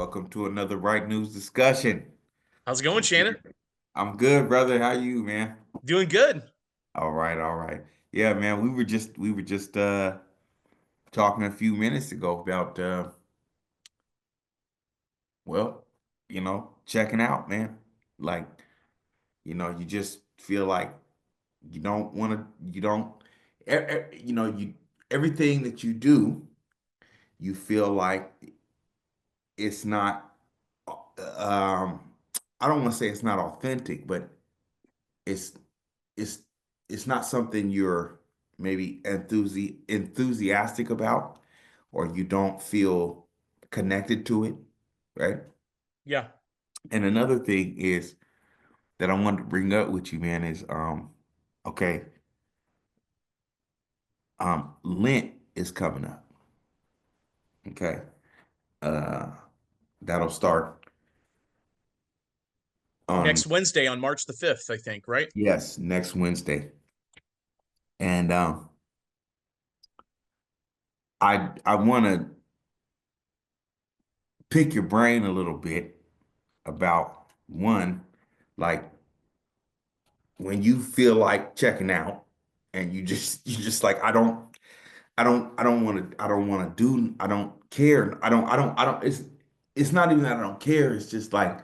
Welcome to another Right News discussion. How's it going, I'm Shannon? here. I'm good, brother. How you, man? Doing good. All right, all right. Yeah, man, we were just talking a few minutes ago about well, checking out, man. Like, you just feel like you don't want to you don't you everything that you do, you feel like it's not um I don't want to say it's not authentic, but it's it's it's not something you're maybe enthusiastic about, or you don't feel connected to it, right? Yeah. And another thing is that I wanted to bring up with you, man, is okay, Lent is coming up. Okay. Uh that'll start on, Next Wednesday on March the 5th, I think, right? yes, next Wednesday. And I want to pick your brain a little bit about one, like when you feel like checking out and you just like, I don't care. It's not even that I don't care. It's just like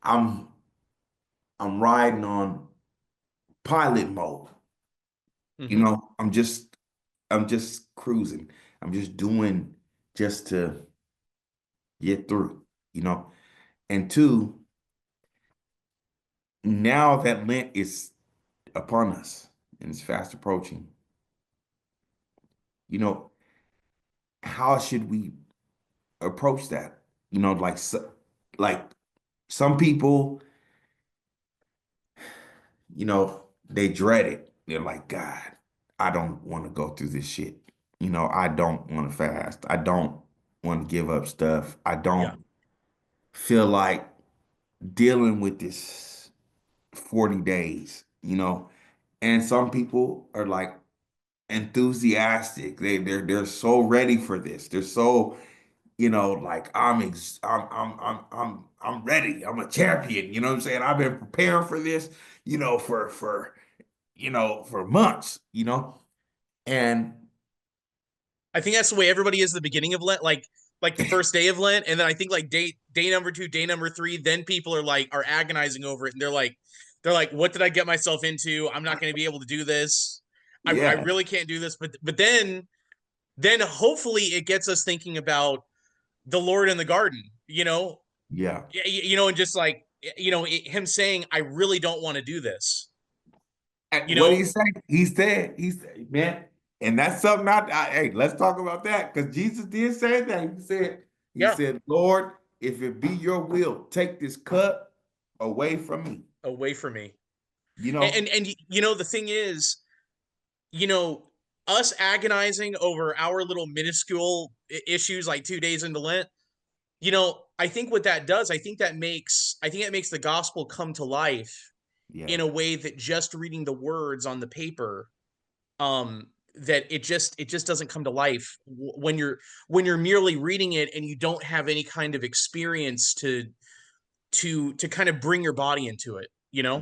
I'm I'm riding on pilot mode. Hmm. I'm just cruising. I'm just doing just to get through, you know. And two, now that Lent is upon us and it's fast approaching, you know, how should we approach that? Like some people, they dread it. They're like, God, I don't want to go through this shit. I don't want to fast. I don't want to give up stuff. I Yeah. don't feel like dealing with this 40 days, And some people are like enthusiastic. They're so ready for this. They're so, like I'm ready. I'm a champion. You know what I'm saying? I've been preparing for this, for months, and I think that's the way everybody is at the beginning of Lent, like the first day of Lent, and then I think like day number 2, day number 3, then people are agonizing over it, and they're like, what did I get myself into? I'm not going to be able to do this. I yeah, really can't do this. But then hopefully it gets us thinking about the Lord in the garden, yeah. and just like him saying, I really don't want to do this, And you what did know. he say? He said, man, and that's something hey, let's talk about that because Jesus did say that. He Yeah. said, Lord, if it be your will, take this cup away from me. Away from me. You and know? and, and the thing is, you know us agonizing over our little minuscule issues like 2 days into Lent, I think what that does, I think it makes the gospel come to life Yeah. in a way that just reading the words on the paper, that it just doesn't come to life when you're merely reading it and you don't have any kind of experience to kind of bring your body into it, Yeah.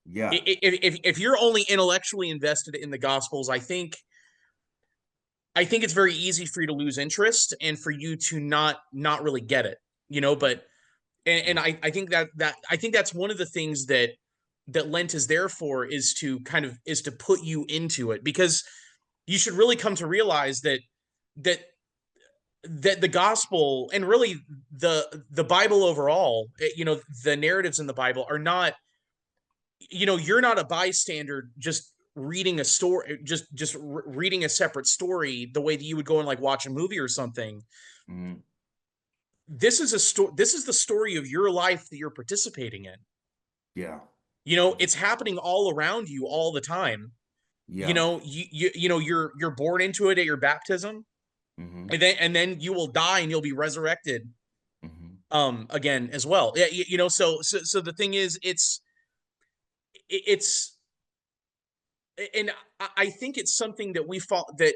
Yeah. if you're only intellectually invested in the gospels, I think it's very easy for you to lose interest and for you to not really get it, but and I think that that's one of the things that Lent is there for, is to put you into it, because you should really come to realize that that the gospel, and really the Bible overall, the narratives in the Bible are not, you're not a bystander just reading a story, just reading a separate story the way that you would go and like watch a movie or something. Mhm. This is the story of your life that you're participating in. Yeah. It's happening all around you all the time. Yeah. You're born into it at your baptism, Hmm. and then you will die and you'll be resurrected Hmm. again as well. Yeah, so the thing is, it's and I think it's something that we fall that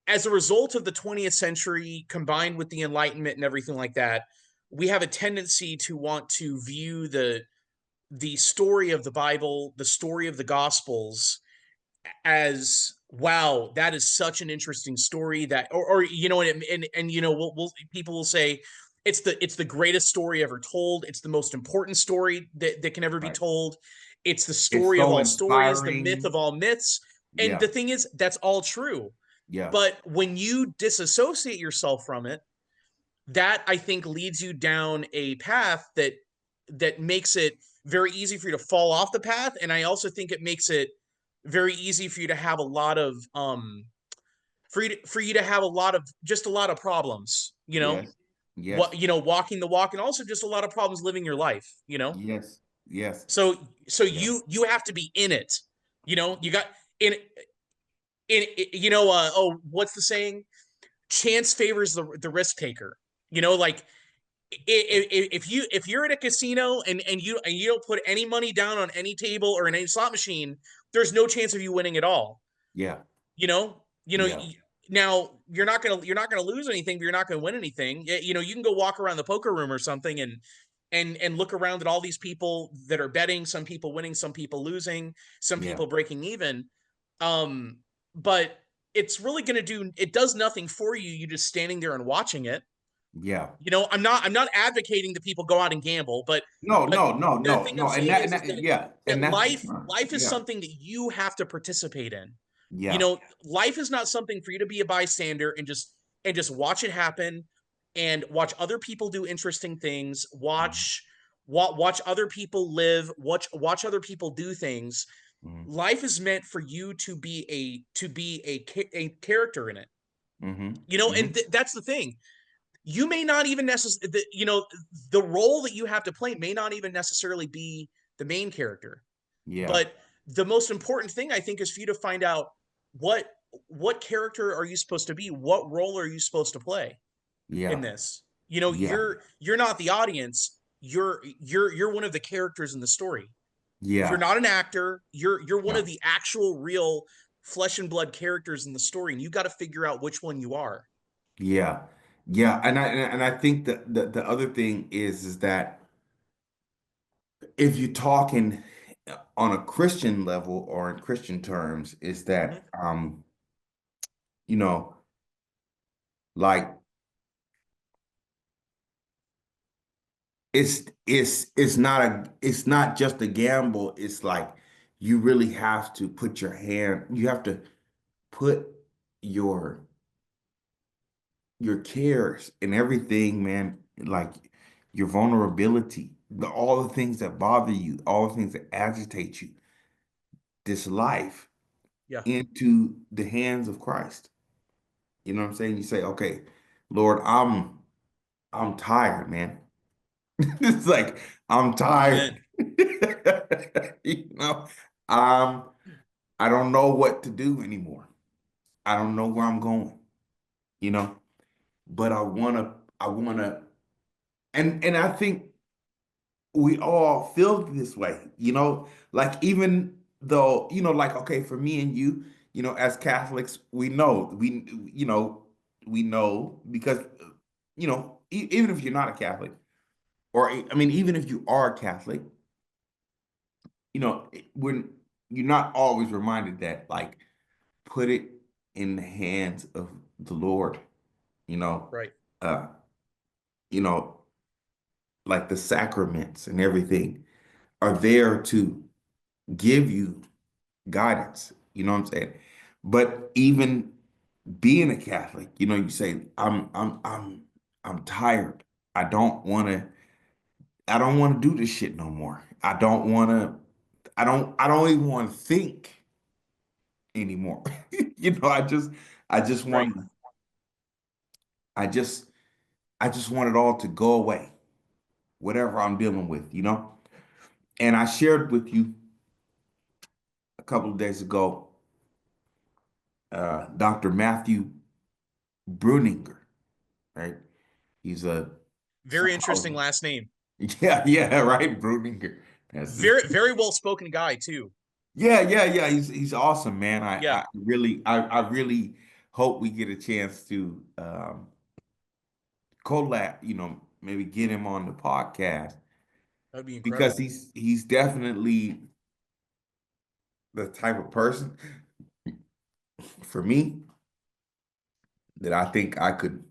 as a result of the 20th century combined with the Enlightenment and everything like that, we have a tendency to want to view the story of the Bible, the story of the Gospels, as wow, that is such an interesting story that, or you know, and you know, people will say it's the greatest story ever told. It's the most important story that can ever be Right. told. It's the It's story of so all stories, the myth inspiring. of all myths. And Yeah. the thing is, that's all true. Yeah. But when you disassociate yourself from it, that I think leads you down a path that makes it very easy for you to fall off the path. And I also think it makes it very easy for you to have a lot of for you to have a lot of just a lot of problems, you know, Yes. Yes. what you know, walking the walk, and also just a lot of problems living your life, you know. Yes. Yes. So Yeah. you have to be in it, you know. You got in you know, oh, what's the saying? Chance favors the risk taker, you know, like if you're at a casino and you don't put any money down on any table or in any slot machine, there's no chance of you winning at all. Yeah. You know, Yeah. now you're not gonna lose anything, but you're not gonna win anything. You know, you can go walk around the poker room or something and look around at all these people that are betting, some people winning, some people losing, some Yeah. people breaking even. Um, but it's really gonna do it does nothing for you. You just standing there and watching it. Yeah. You know, I'm not advocating that people go out and gamble, No, but no, no, the no, thing I'm no. saying And is that, yeah. that And that's the term. life is Yeah. something that you have to participate in. You Yeah. know, life is not something for you to be a bystander and just watch it happen and watch other people do interesting things, watch other people live, watch other people do things. Mm-hmm. Life is meant for you to be a character in it. Mm-hmm. You know, Mm-hmm. and that's the thing. You may not even necessarily, you know, the role that you have to play may not even necessarily be the main character. Yeah. But the most important thing I think is for you to find out what what character are you supposed to be? What role are you supposed to play in Yeah. this? You know, Yeah. you're not the audience. You're one of the characters in the story. You're Yeah. not an actor. You're one Yeah. of the actual real flesh and blood characters in the story, and you got to figure out which one you are. Yeah. Yeah. And I think that the other thing is that if you're talking on a Christian level or in Christian terms, is Mhm. that you know, like it's not just a gamble. It's like you really have to put you have to put your your cares and everything, man, like your vulnerability, all the things that bother you, all the things that agitate you, this life Yeah. into the hands of Christ. You know what I'm saying? You say, okay, Lord, I'm tired, man. It's like I'm tired. Amen. You know, um, I don't know what to do anymore. I don't know where I'm going, you know, but I wanna, and I think we all feel this way, you know, like even though, you know, like, okay, for me and you know, as Catholics, you know, we know because, you know, even if you're not a Catholic, or I mean, even if you are a Catholic, you know, when you're not always reminded that, like, put it in the hands of the Lord, you know, Right. uh, you know, like the sacraments and everything are there to give you guidance. You know what I'm saying? But even being a Catholic, you know, you say, I'm tired. I don't want to, I don't want to do this shit no more. I don't want to, I don't even want to think anymore. You know, I just Right. want, I just, I just want it all to go away, whatever I'm dealing with, you know? And I shared with you a couple of days ago, Dr. Matthew Bruninger, right? He's a Very interesting psychologist. last name. Yeah, yeah, right. Bruninger. That's his. Very well spoken guy too. Yeah, yeah, yeah. He's awesome, man. Yeah. I really hope we get a chance to collab, maybe get him on the podcast That'd be because incredible. he's definitely the type of person for me that I think I could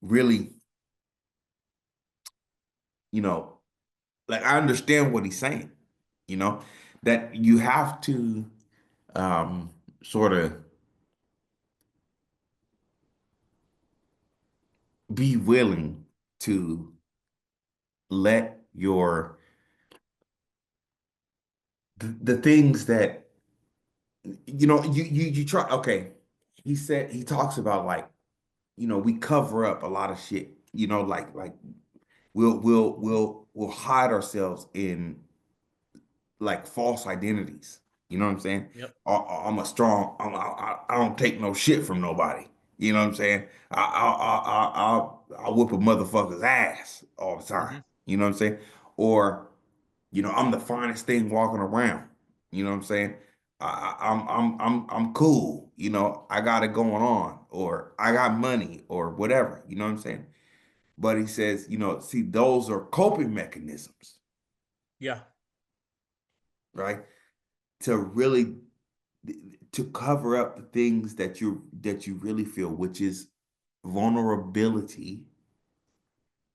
really, you know, like I understand what he's saying, you know, that you have to um sort of be willing to let the things that you try. Okay, he talks about like we cover up a lot of shit, like we'll hide ourselves in like false identities. You know what I'm saying? Yep. I'm a strong. I don't take no shit from nobody. You know what I'm saying? I'll whip a motherfucker's ass all the time. Hmm. You know what I'm saying? Or I'm the finest thing walking around. You know what I'm saying? I'm cool. I got it going on, or I got money, or whatever. You know what I'm saying? But he says, see, those are coping mechanisms, Yeah. right? To really to cover up the things that you really feel, which is vulnerability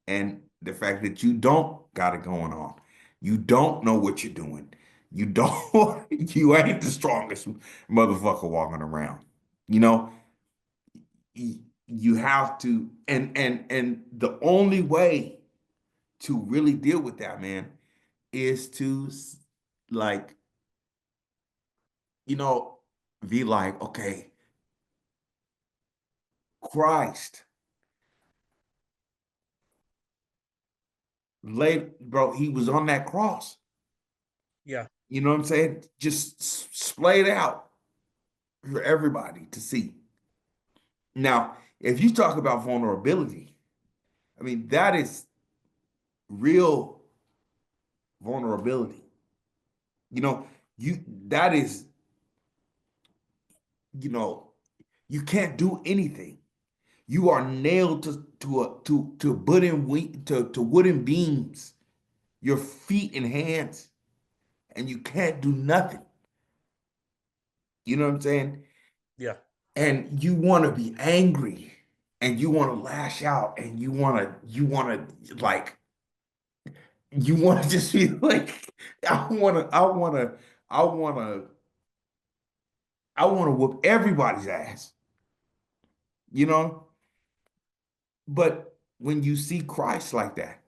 and the fact that you don't got it going on. You don't know what you're doing. You don't you ain't the strongest motherfucker walking around. You know, you have to and the only way to really deal with that, man, is to like, you know, be like, okay, Christ, bro, he was on that cross. Yeah. You know what I'm saying? Just splayed out for everybody to see. Now, if you talk about vulnerability, I mean, that is real vulnerability. You know, that is, you know, you can't do anything. You are nailed to wooden beams, your feet and hands, and you can't do nothing. You know what I'm saying? Yeah. And you want to be angry and you want to lash out and you want to just be like, I want to I want to whoop everybody's ass, you know? But when you see Christ like that,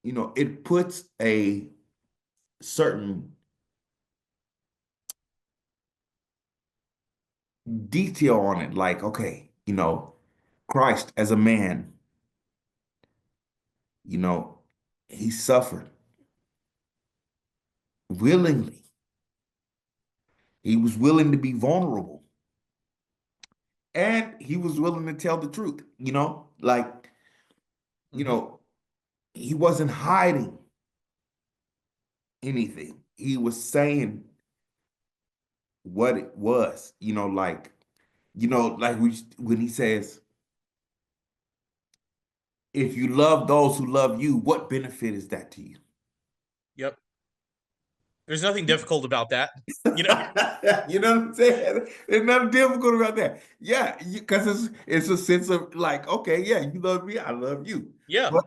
it puts a certain detail on it. Like, okay, Christ as a man, you know, he suffered willingly. He was willing to be vulnerable and he was willing to tell the truth, like, you Hmm. know, he wasn't hiding anything. He was saying what it was, like when he says, if you love those who love you, what benefit is that to you? Yep. There's nothing difficult about that. You know? You know what I'm saying? There's nothing difficult about that. Yeah, because it's a sense of like, okay, yeah, you love me, I love you. Yeah. But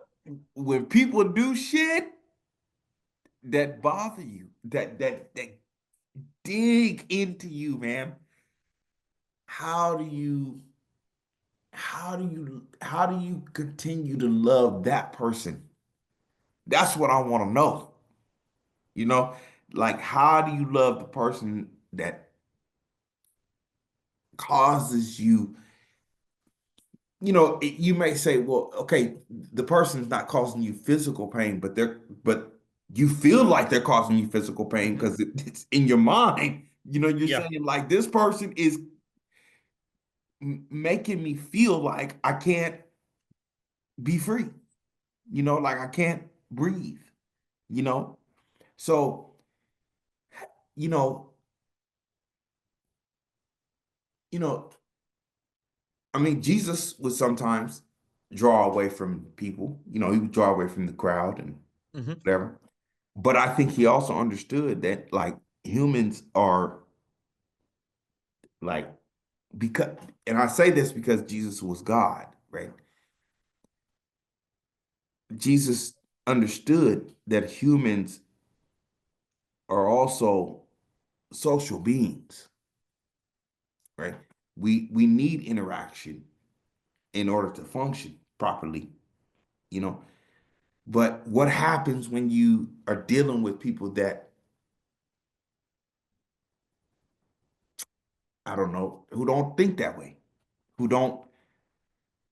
when people do shit that bother you, that dig into you, man, how do you how do you continue to love that person? That's what I want to know. You know, like how do you love the person that causes you, you may say, well, okay, the person's not causing you physical pain, but you feel like they're causing you physical pain Hmm. because it's in your mind. You're Yeah. saying like this person is making me feel like I can't be free, like I can't breathe, you know? So, you know, you know, I mean, Jesus would sometimes draw away from people. He would draw away from the crowd and Hmm. whatever. But I think he also understood that like humans are like because, and I say this because Jesus was God, right? Jesus understood that humans are also social beings, right? We need interaction in order to function properly, you know. But what happens when you are dealing with people that I don't know, who don't think that way, who don't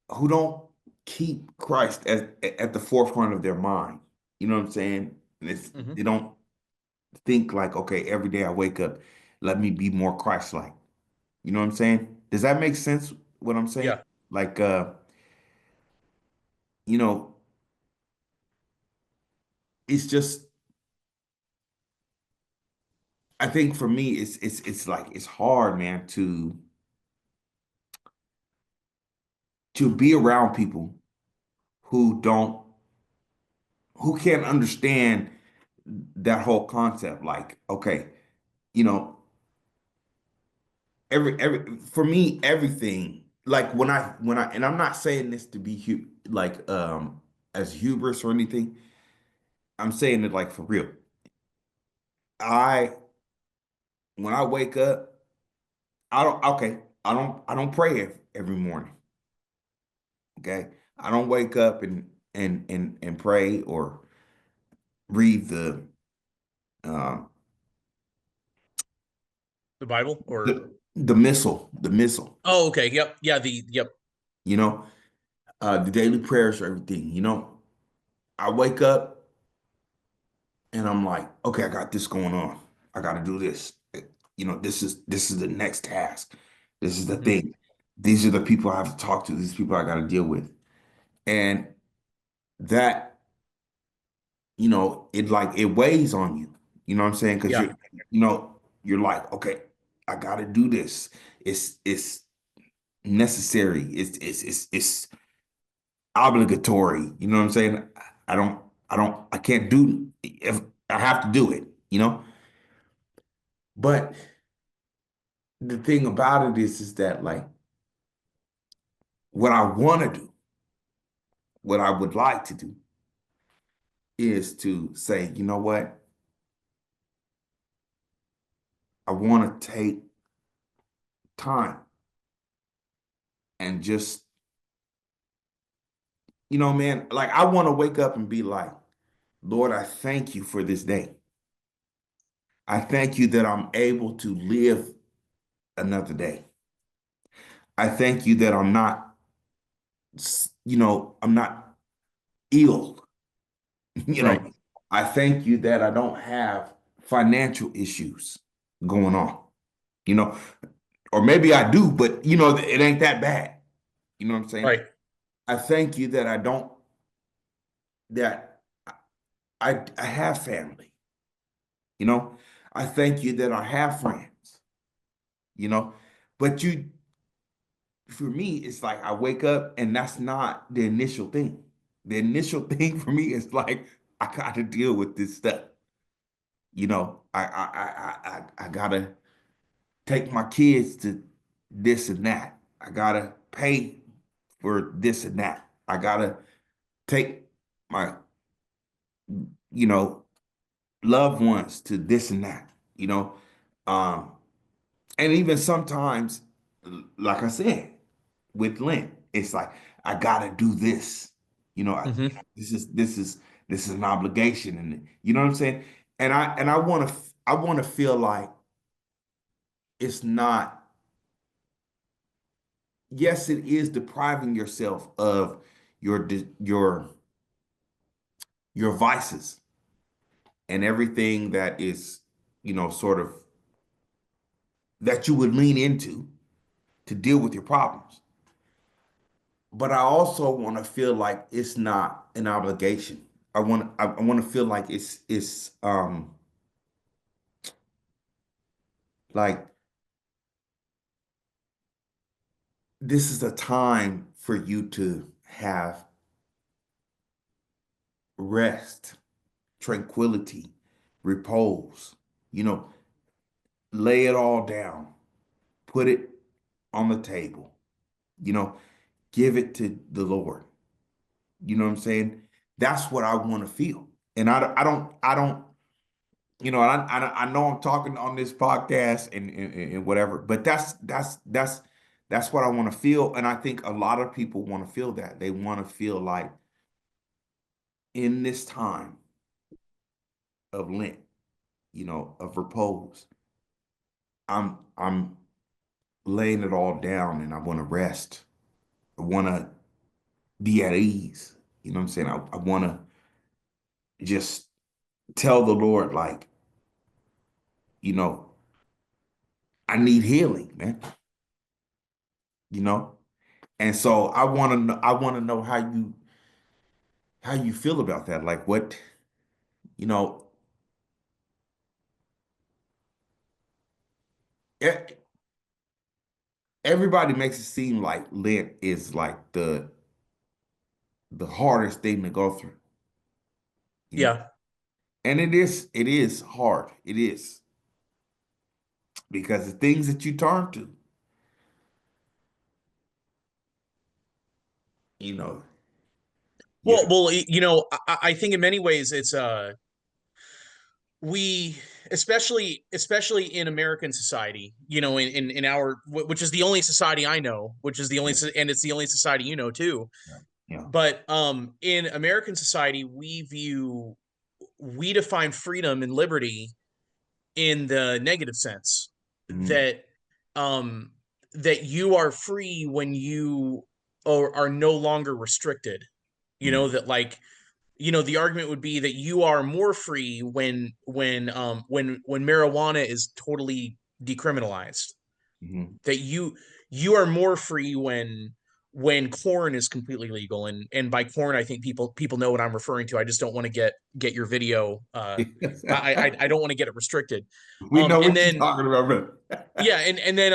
who don't keep Christ at the forefront of their mind. You know what I'm saying? And Hmm. they don't think like, okay, every day I wake up, let me be more Christ-like. You know what I'm saying? Does that make sense what I'm saying? Yeah. Like you know, it's just I think for me it's like it's hard, man, to be around people who don't who can't understand that whole concept. Like, okay, you know, every for me, everything like when I and I'm not saying this to be like as hubris or anything. I'm saying it like for real. I when I wake up, I don't okay, I don't pray every morning. Okay. I don't wake up and pray or read um The Bible or the missile, oh, okay. Yep. Yeah. The yep. you know, the daily prayers or everything. I wake up and I'm like, okay, I got this going on. I got to do this. This is the next task. This is the Hmm. thing. These are the people I have to talk to. These people I got to deal with. And that, it like it weighs on you. You know what I'm saying? Because Yeah. you're like, okay, I got to do this. It's necessary. It's obligatory. You know what I'm saying? I can't do if I have to do it. But the thing about it is that like what I want to do, what I would like to do is to say, you know what? I want to take time and just, man, like I want to wake up and be like, Lord, I thank you for this day. I thank you that I'm able to live another day. I thank you that I'm not ill. You Right. know, I thank you that I don't have financial issues going on, you know, or maybe I do, but it ain't that bad. You know what I'm saying? Right. I thank you that I don't, that I have family, you know, I thank you that I have friends, you know, but for me, it's like I wake up and that's not the initial thing. The initial thing for me is like, I got to deal with this stuff. I gotta take my kids to this and that. I gotta pay for this and that. I gotta take my, you know, loved ones to this and that, you know. Um, and even sometimes, like I said, with Lent, it's like I gotta do this. You know, I, Hmm. this is an obligation, and you know what I'm saying. And I want to feel like it's not. Yes, it is depriving yourself of your vices and everything that is, sort of that you would lean into to deal with your problems. But I also want to feel like it's not an obligation. I want to feel like it's like this is a time for you to have rest, tranquility, repose. You know, lay it all down, put it on the table, you know, give it to the Lord. You know what I'm saying? That's what I want to feel. And I don't, I know I'm talking on this podcast and whatever, but that's what I want to feel. And I think a lot of people want to feel that. They want to feel like in this time of Lent, of repose, I'm laying it all down and I want to rest. I want to be at ease. You know what I'm saying? I want to just tell the Lord, like, you know, I need healing, man. You know? And so I want to know how you feel about that. Like what, you know, e- everybody makes it seem like Lent is like the hardest thing to go through, you know? Yeah. And it is hard. It is because the things that you turn to, you know, Well, yeah. I think in many ways it's we especially in American society, in our which is the only society I know, which is the only Yeah. and it's the only society you know too. Yeah. Yeah. But in American society, we define freedom and liberty in the negative sense Mhm. that um that you are free when you are no longer restricted. Mhm. That like the argument would be that you are more free when marijuana is totally decriminalized, Mhm. that you are more free when corn is completely legal. And by corn I think people know what I'm referring to. I just don't want to get your video I don't want to get it restricted. We know And what you're then talking about, brother. yeah, and then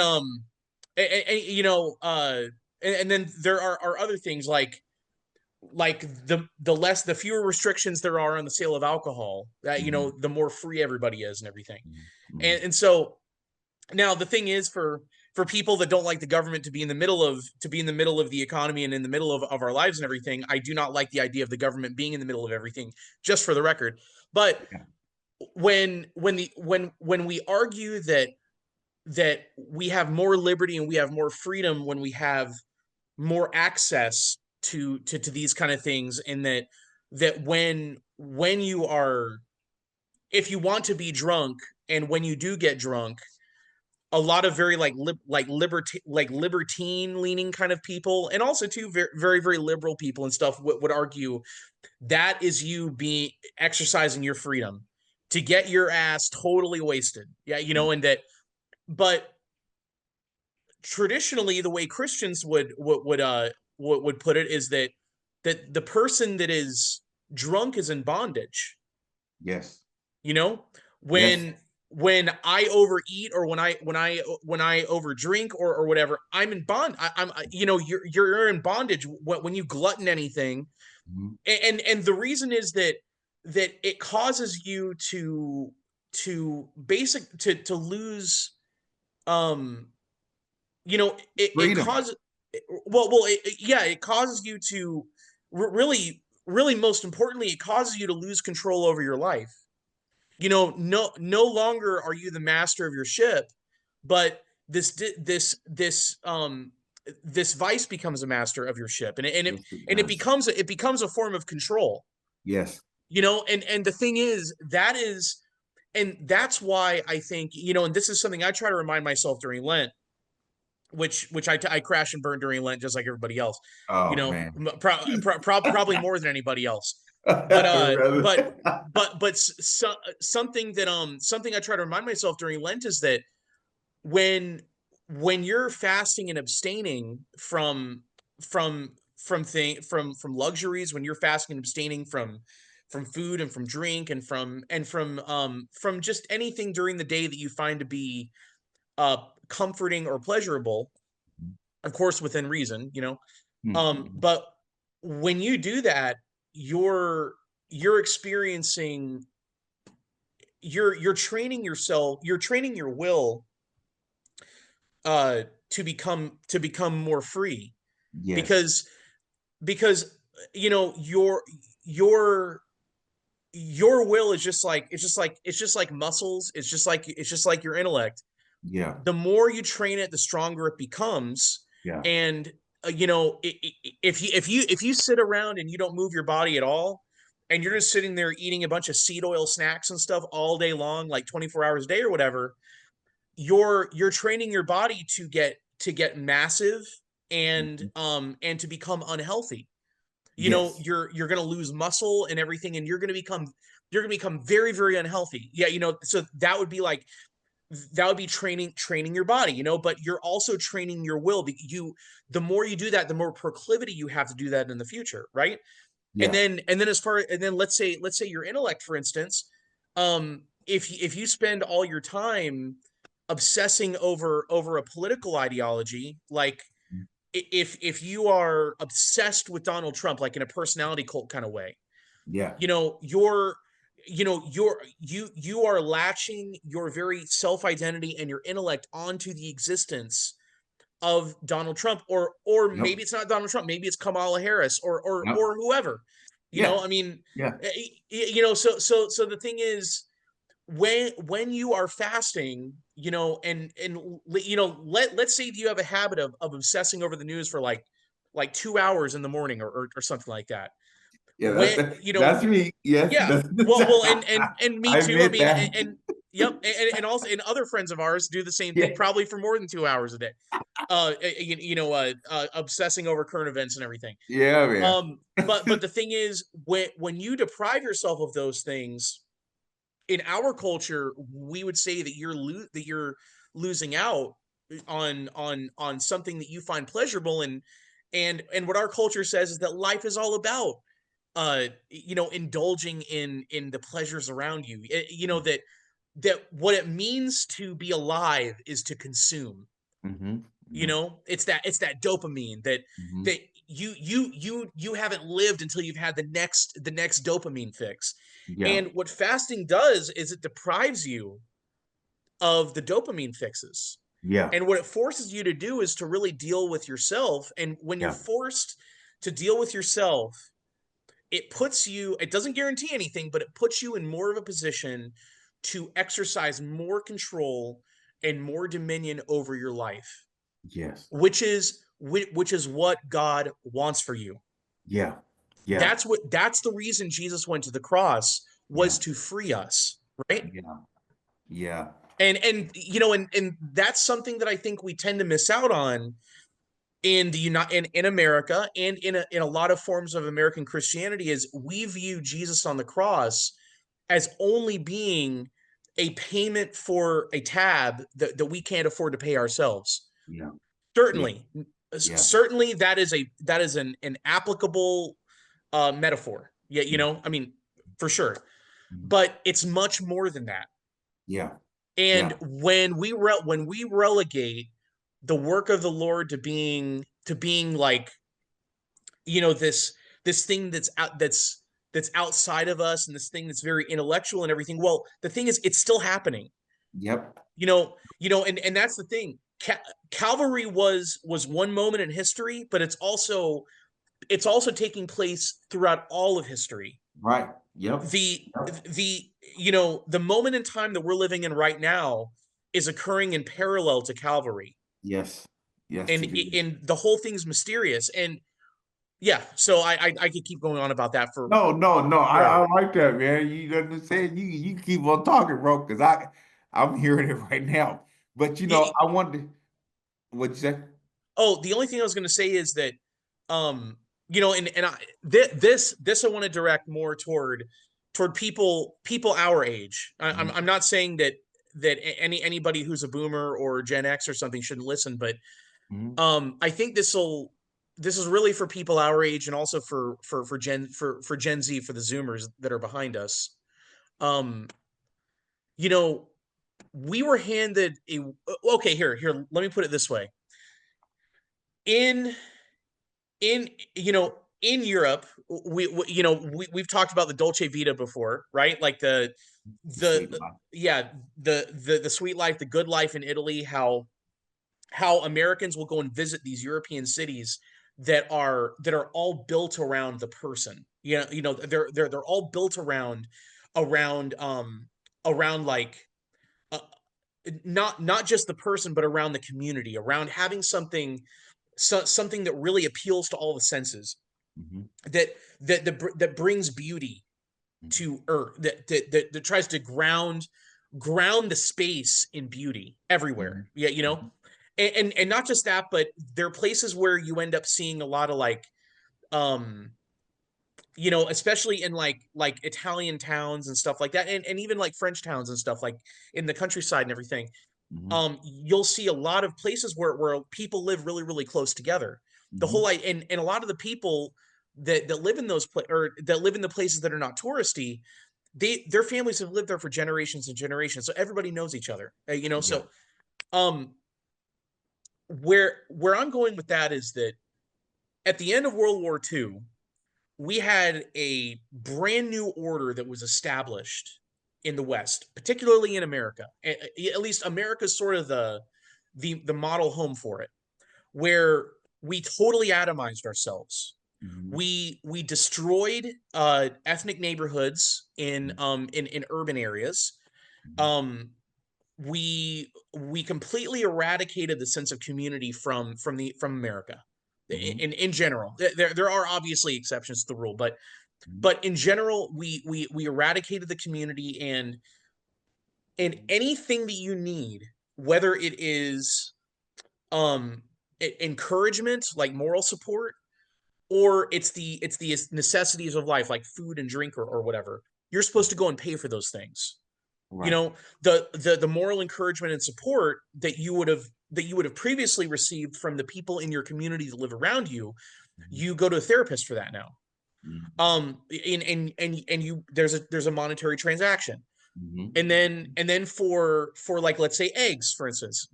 and then there are other things like the fewer restrictions there are on the sale of alcohol, that Mhm. the more free everybody is and everything. Mhm. And so now the thing is, for people that don't like the government to be in the middle of the economy and in the middle of our lives and everything, I do not like the idea of the government being in the middle of everything, just for the record. But Yeah. when we argue that we have more liberty and we have more freedom when we have more access to these kind of things, and that when you are, if you want to be drunk, and when you do get drunk, a lot of very like libertine leaning kind of people, and also too very very, very liberal people and stuff would argue that is you being exercising your freedom to get your ass totally wasted. Yeah, and that, but traditionally the way Christians would put it is that the person that is drunk is in bondage. Yes. You know, Yes. when I overeat, or when I overdrink, or whatever, I'm in bond. I'm you're in bondage when you glutton anything. Mhm. And the reason is that it causes you to lose, um it Freedom. causes, yeah, it causes you to really, really, most importantly, it causes you to lose control over your life. No longer are you the master of your ship, but this vice becomes a master of your ship, and it Yes, it and it does. becomes a form of control. Yes. And the thing is, and that's why I think, and this is something I try to remind myself during Lent, which I crash and burn during Lent just like everybody else, Oh man. probably more than anybody else. But Rather. something I try to remind myself during Lent is that when when you're fasting and abstaining from luxuries, when you're fasting and abstaining from food and from drink and from just anything during the day that you find to be comforting or pleasurable, of course within reason, Mhm. but when you do that, you're you're experiencing you're training yourself, you're training your will uh to become more free, Yes. because because your your will is just like it's just like muscles, it's just like your intellect. Yeah. The more you train it, the stronger it becomes. Yeah. And if you sit around and you don't move your body at all, and you're just sitting there eating a bunch of seed oil snacks and stuff all day long, like 24 hours a day or whatever, you're training your body to get massive Mhm. and to become unhealthy. Yes. You're going to lose muscle and everything, and you're going to become very, very unhealthy. Yeah, so that would be like, that would be training your body, but you're also training your will. The more you do that, the more proclivity you have to do that in the future, right? Yeah. And then and then let's say your intellect, for instance, if you spend all your time obsessing over a political ideology, like if you are obsessed with Donald Trump, like in a personality cult kind of way, Yeah. you're you are latching your very self-identity and your intellect onto the existence of Donald Trump, or Yep. maybe it's not Donald Trump, maybe it's Kamala Harris, Yep. or whoever. Yeah. I mean, Yeah. so the thing is, when you are fasting, let's say you have a habit of obsessing over the news for like 2 hours in the morning, or something like that. Yeah. When That's me. Yes. Yeah, That's well, and me I too. I admit mean, that. yep, and also, and other friends of ours do the same thing, Yeah. probably for more than 2 hours a day. Obsessing over current events and everything. Yeah, man. But the thing is, when you deprive yourself of those things, in our culture, we would say that you're losing out on something that you find pleasurable. And what our culture says is that life is all about indulging in the pleasures around you. That what it means to be alive is to consume. Hmm. It's that dopamine that Hmm. that you haven't lived until you've had the next dopamine fix. Yeah. And what fasting does is it deprives you of the dopamine fixes. Yeah. And what it forces you to do is to really deal with yourself. And when you're Yeah. forced to deal with yourself, it doesn't guarantee anything, but it puts you in more of a position to exercise more control and more dominion over your life, Yes. which is what God wants for you. Yeah. Yeah. That's the reason Jesus went to the cross, was Yeah. to free us, right? Yeah. Yeah. And that's something that I think we tend to miss out on in America, and in a lot of forms of American Christianity, is we view Jesus on the cross as only being a payment for a tab that we can't afford to pay ourselves. Yeah. Yeah. Certainly, Yeah. certainly that is an applicable metaphor. Yeah, I mean, for sure. Mhm. But it's much more than that. Yeah. And Yeah. when we relegate the work of the Lord to being like, this thing that's outside of us, and this thing that's very intellectual and everything. Well, the thing is, it's still happening. Yep. And that's the thing. Calvary was one moment in history, but it's also taking place throughout all of history. Right. Yep. the Yep. the the moment in time that we're living in right now is occurring in parallel to Calvary. Yes. Yes, and it is. and the whole thing's mysterious. And yeah, so I could keep going on about that for No, no, no. I forever. like that, man. You understand? You keep on talking, bro, because I'm hearing it right now. But Yeah. I wanted what you say? Oh, the only thing I was going to say is that, um, and this I want to direct more toward people our age. I'm Mhm. not saying that anybody who's a boomer or Gen X or something shouldn't listen, but Mhm. I think this is really for people our age, and also for Gen Z, for the Zoomers that are behind us. Um, you know, we were handed a okay, here, let me put it this way. in in you know in Europe, we've talked about the Dolce Vita before, right? Like The the, sweet the life. yeah, the sweet life, the good life in Italy, how Americans will go and visit these European cities that are all built around the person. They're all built around around like uh, not just the person, but around the community, around having something that really appeals to all the senses, Hmm. that that brings beauty to earth, that tries to ground the space in beauty everywhere. Hmm. Yeah, Hmm. and not just that, but there are places where you end up seeing a lot of like um especially in like Italian towns and stuff like that, and even like French towns and stuff, like in the countryside and everything. Hmm. You'll see a lot of places where people live really, really close together. The whole Hmm. like and a lot of the people that live in or that live in the places that are not touristy, their families have lived there for generations and generations, so everybody knows each other. Yeah. So um where I'm going with that is that at the end of World War II, we had a brand new order that was established in the West, particularly in America. At least America's sort of the model home for it, where we totally atomized ourselves. Hmm. We destroyed ethnic neighborhoods in urban areas. Hmm. Um, we completely eradicated the sense of community from America. Hmm. In general, there are obviously exceptions to the rule, but in general, we eradicated the community, and anything that you need, whether it is um encouragement, like moral support, or it's the necessities of life, like food and drink, or whatever, you're supposed to go and pay for those things. you Right. know the moral encouragement and support that you would have previously received from the people in your community that live around you, Hmm. you go to a therapist for that now. Hmm. And you there's a monetary transaction. Hmm. And then for like, let's say, eggs, for instance,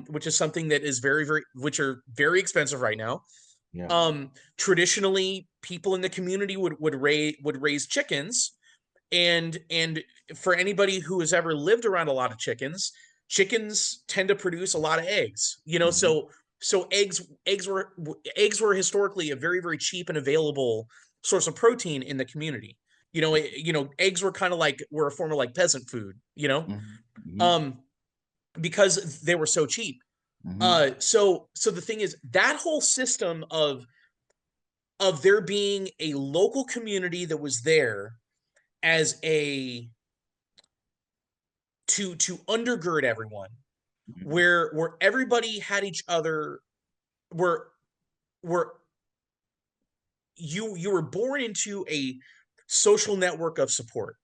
which is something that is which are very expensive right now. Yeah. Traditionally, people in the community would raise chickens, and for anybody who has ever lived around a lot of chickens tend to produce a lot of eggs. Hmm. So eggs were historically a very, very cheap and available source of protein in the community. Eggs were a form of like peasant food, Hmm. Hmm. um because they were so cheap. Hmm. So the thing is, that whole system of there being a local community that was there as a to undergird everyone, where everybody had each other, where where you were born into a social network of support.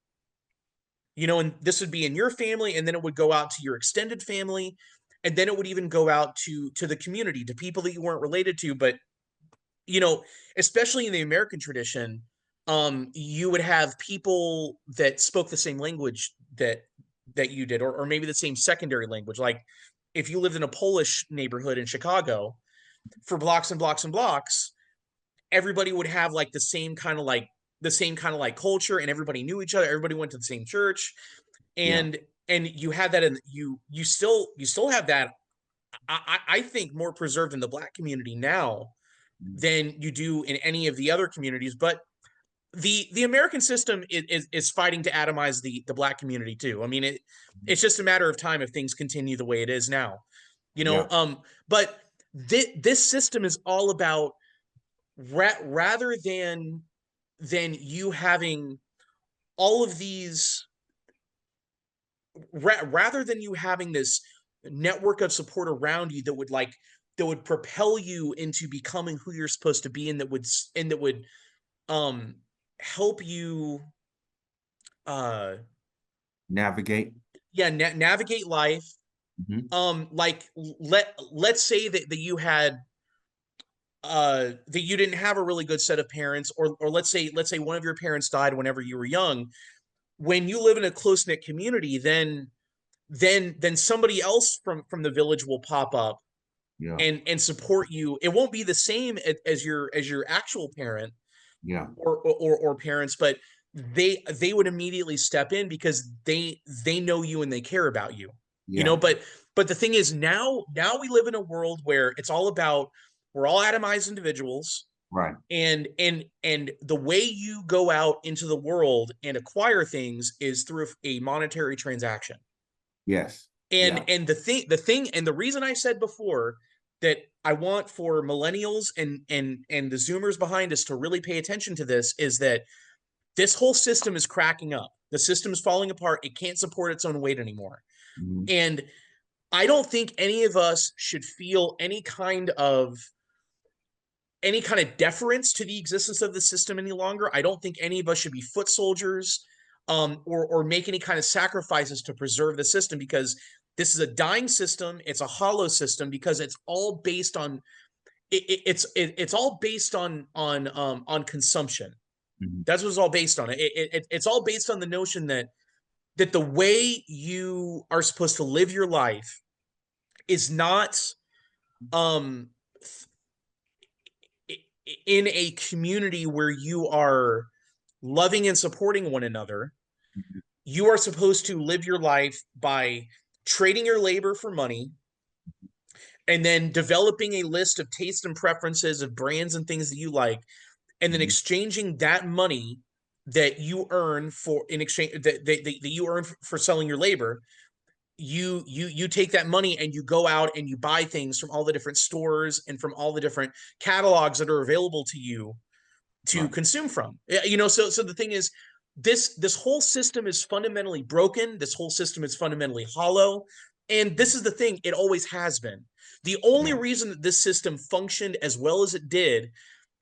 And this would be in your family, and then it would go out to your extended family, and then it would even go out to the community, to people that you weren't related to. But you know especially in the American tradition, you would have people that spoke the same language that you did, or maybe the same secondary language. Like, if you lived in a Polish neighborhood in Chicago for blocks and blocks and blocks, everybody would have like the same kind of like culture, and everybody knew each other, everybody went to the same church. Yeah. And you had that, and you still have that. I think more preserved in the Black community now than you do in any of the other communities. But the American system is fighting to atomize the Black community too. I mean, it's just a matter of time if things continue the way it is now. You know, Yeah. but this system is all about, rather than you having all of these, rather than you having this network of support around you that would propel you into becoming who you're supposed to be, and that would um help you uh Navigate. yeah, navigate life. Hmm. Like, let's say that you didn't have a really good set of parents, or let's say one of your parents died whenever you were young. When you live in a close knit community, then somebody else from the village will pop up, Yeah. and support you. It won't be the same as your actual parent Yeah. or parents, but they would immediately step in because they know you and they care about you. You know, Yeah. but the thing is, now we live in a world where it's all about, we're all atomized individuals, Right. and the way you go out into the world and acquire things is through a monetary transaction. Yes. And Yeah. the thing and the reason I said before that I want for millennials and the zoomers behind us to really pay attention to this is that this whole system is cracking up. The system is falling apart. It can't support its own weight anymore. Mhm. And I don't think any of us should feel any kind of deference to the existence of the system any longer. I don't think any of us should be foot soldiers, or make any kind of sacrifices to preserve the system, because this is a dying system. It's a hollow system because it's all based on it's all based on consumption. Mhm. That's what it's all based on. It's all based on the notion that the way you are supposed to live your life is not um in a community where you are loving and supporting one another. Mhm. You are supposed to live your life by trading your labor for money, and then developing a list of tastes and preferences of brands and things that you like, and then Mhm. exchanging that money that you earn for in exchange that you earn for selling your labor. You take that money and you go out and you buy things from all the different stores and from all the different catalogs that are available to you to Right. consume from. You know, so the thing is, this whole system is fundamentally broken. This whole system is fundamentally hollow. And this is the thing, it always has been. The only Yeah. reason that this system functioned as well as it did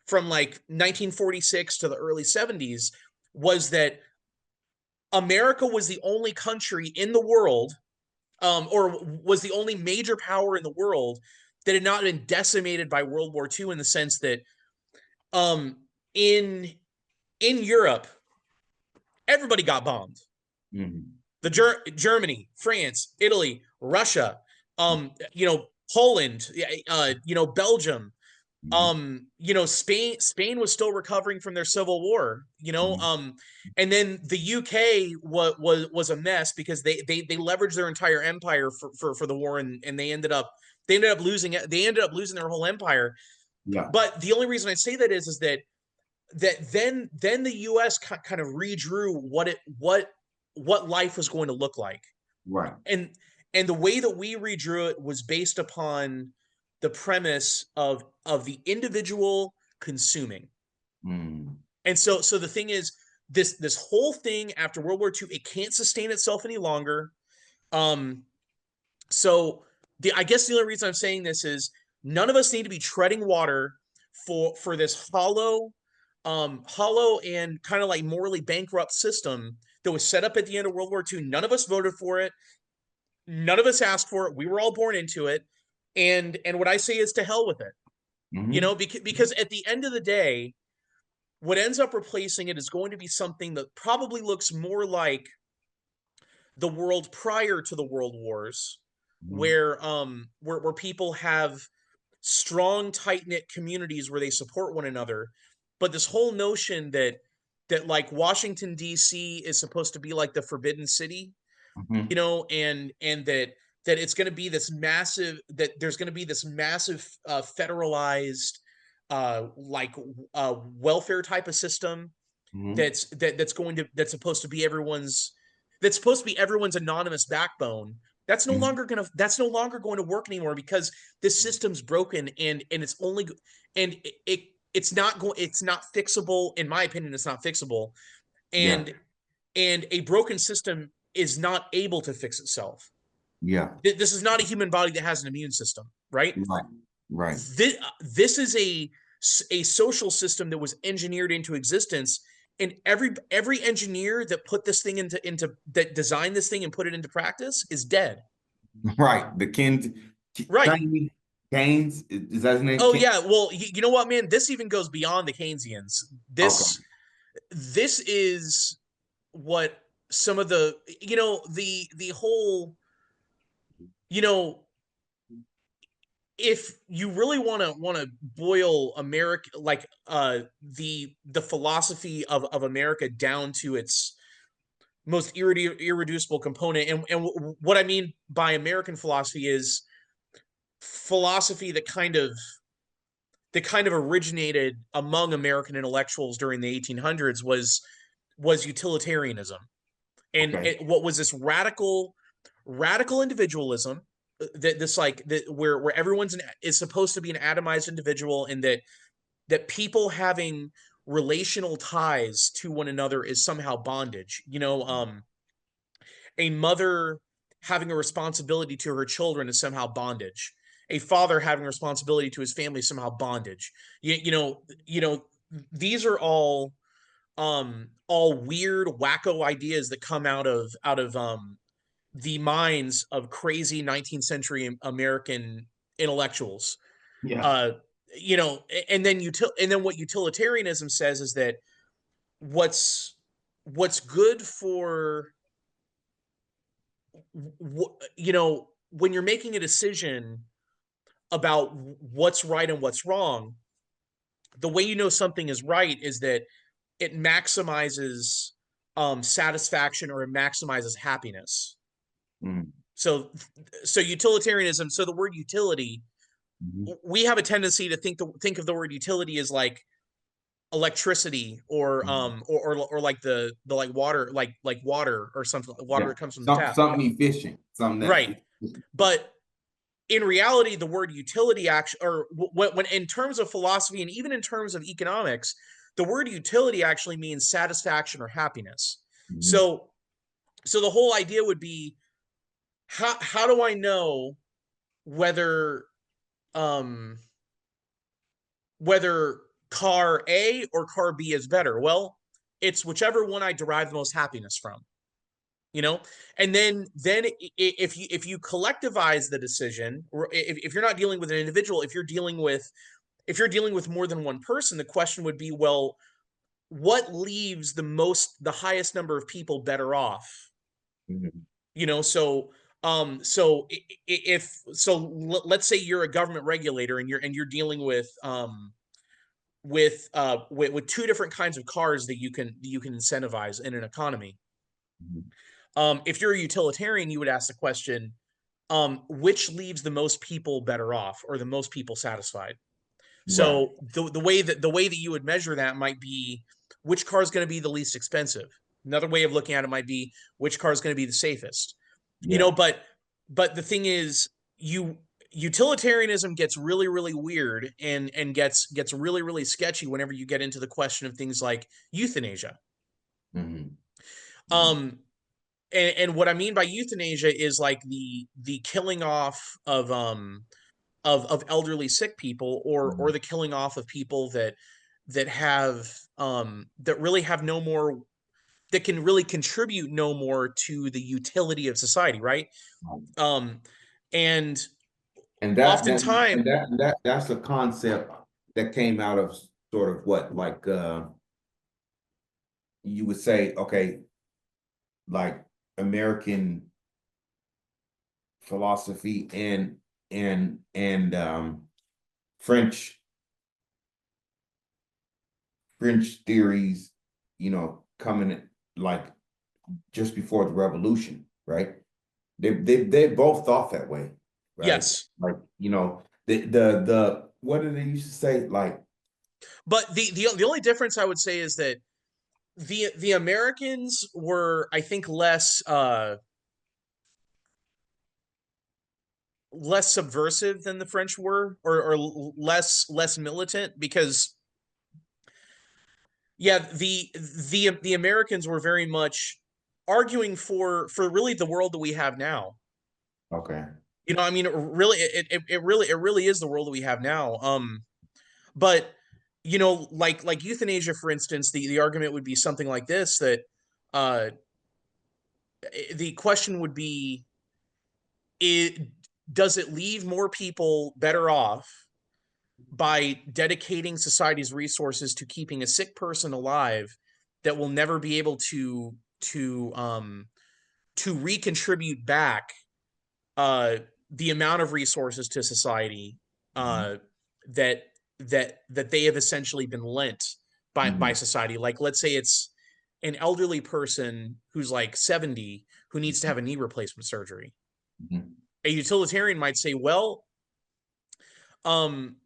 from like 1946 to the early 70s was that America was the only country in the world, or was the only major power in the world that had not been decimated by World War II, in the sense that um, in in Europe, everybody got bombed. Mhm. The Mhm. Germany, France, Italy, Russia, Poland, Belgium, Mhm. Spain was still recovering from their civil war, Mhm. and then the UK was a mess because they leveraged their entire empire for the war, and they ended up losing their whole empire. Yeah. But the only reason I say that is that then the US kind of redrew what life was going to look like. Right. And the way that we redrew it was based upon the premise of the individual consuming. Mhm. And so the thing is, this whole thing after World War II, it can't sustain itself any longer. Um, so I guess the only reason I'm saying this is none of us need to be treading water for this hollow and kind of like morally bankrupt system that was set up at the end of World War II. None of us voted for it. None of us asked for it. We were all born into it. And what I say is to hell with it. Mhm. Because at the end of the day, what ends up replacing it is going to be something that probably looks more like the world prior to the world wars, Mhm. where people have strong, tight-knit communities where they support one another. But this whole notion that like Washington D.C. is supposed to be like the forbidden city, Mhm. and that it's going to be this massive, that there's going to be this massive federalized like welfare type of system Mhm. that's supposed to be everyone's anonymous backbone. Mhm. That's no longer going to work anymore, because this system's broken, and it's only and it's not fixable. In my opinion, it's not fixable. Yeah. And a broken system is not able to fix itself. Yeah. This is not a human body that has an immune system, right? Right. Right. This is a social system that was engineered into existence, and every engineer that put this thing into that designed this thing and put it into practice is dead. Right. The Right. Keynes, Keynes, is that his name? Oh Keynes? yeah, well, you know what, man, this even goes beyond the Keynesians. Okay. This is what some of the the whole, you know if you really want to boil America, like the philosophy of America down to its most irreducible component, and what I mean by American philosophy is philosophy that kind of originated among American intellectuals during the 1800s was utilitarianism, and Okay. what was this radical individualism, that this like that where everyone's is supposed to be an atomized individual, and that people having relational ties to one another is somehow bondage. A mother having a responsibility to her children is somehow bondage. A father having a responsibility to his family is somehow bondage. These are all weird wacko ideas that come out of the minds of crazy 19th century American intellectuals. Yeah. uh and then what utilitarianism says is that what's what's good for when you're making a decision about what's right and what's wrong, the way you know something is right is that it maximizes satisfaction, or it maximizes happiness. Mhm. So so utilitarianism, so the word utility, Mhm. we have a tendency to think of the word utility as like electricity, Mhm. or like the like water, like water or something, water Yeah. that comes from the tap. Something efficient, something that's Right. But in reality, the word utility actually, or when in terms of philosophy and even in terms of economics, the word utility actually means satisfaction or happiness. Mhm. So the whole idea would be, how do I know whether um whether car A or car B is better? Well, it's whichever one I derive the most happiness from, you know. And then if you collectivize the decision, or if you're not dealing with an individual, if you're dealing with more than one person, the question would be, well, what leaves the highest number of people better off? Mhm. So if so let's say you're a government regulator, and you're dealing with two different kinds of cars that you can incentivize in an economy. Mhm. If you're a utilitarian, you would ask the question, which leaves the most people better off, or the most people satisfied? Right. So the way that you would measure that might be, which car is going to be the least expensive. Another way of looking at it might be, which car is going to be the safest. Yeah. But the thing is, you utilitarianism gets really weird, and gets really sketchy whenever you get into the question of things like euthanasia. Mhm. Mhm. Um and what I mean by euthanasia is like the killing off of elderly sick people, or Mhm. the killing off of people that have that really have no more, that can really contribute no more to the utility of society, right? um and And that that oftentimes, and that's a concept that came out of sort of what, like, you would say, okay, like American philosophy and French French theories, coming like just before the revolution, right? They both thought that way, right? yes. Like, the what did they used to say? Like, But the only difference I would say is that the Americans were, I think, less subversive than the French were, or less militant, because yeah, the Americans were very much arguing for really the world that we have now. okay, I mean, it really is the world that we have now. But like euthanasia, for instance, the argument would be something like this: that uh, the question would be, it does it leave more people better off by dedicating society's resources to keeping a sick person alive that will never be able to recontribute back uh the amount of resources to society, Mhm. uh, that that they have essentially been lent by Mhm. society. Like, let's say it's an elderly person who's like 70 who needs to have a knee replacement surgery. Mhm. A utilitarian might say, well, um,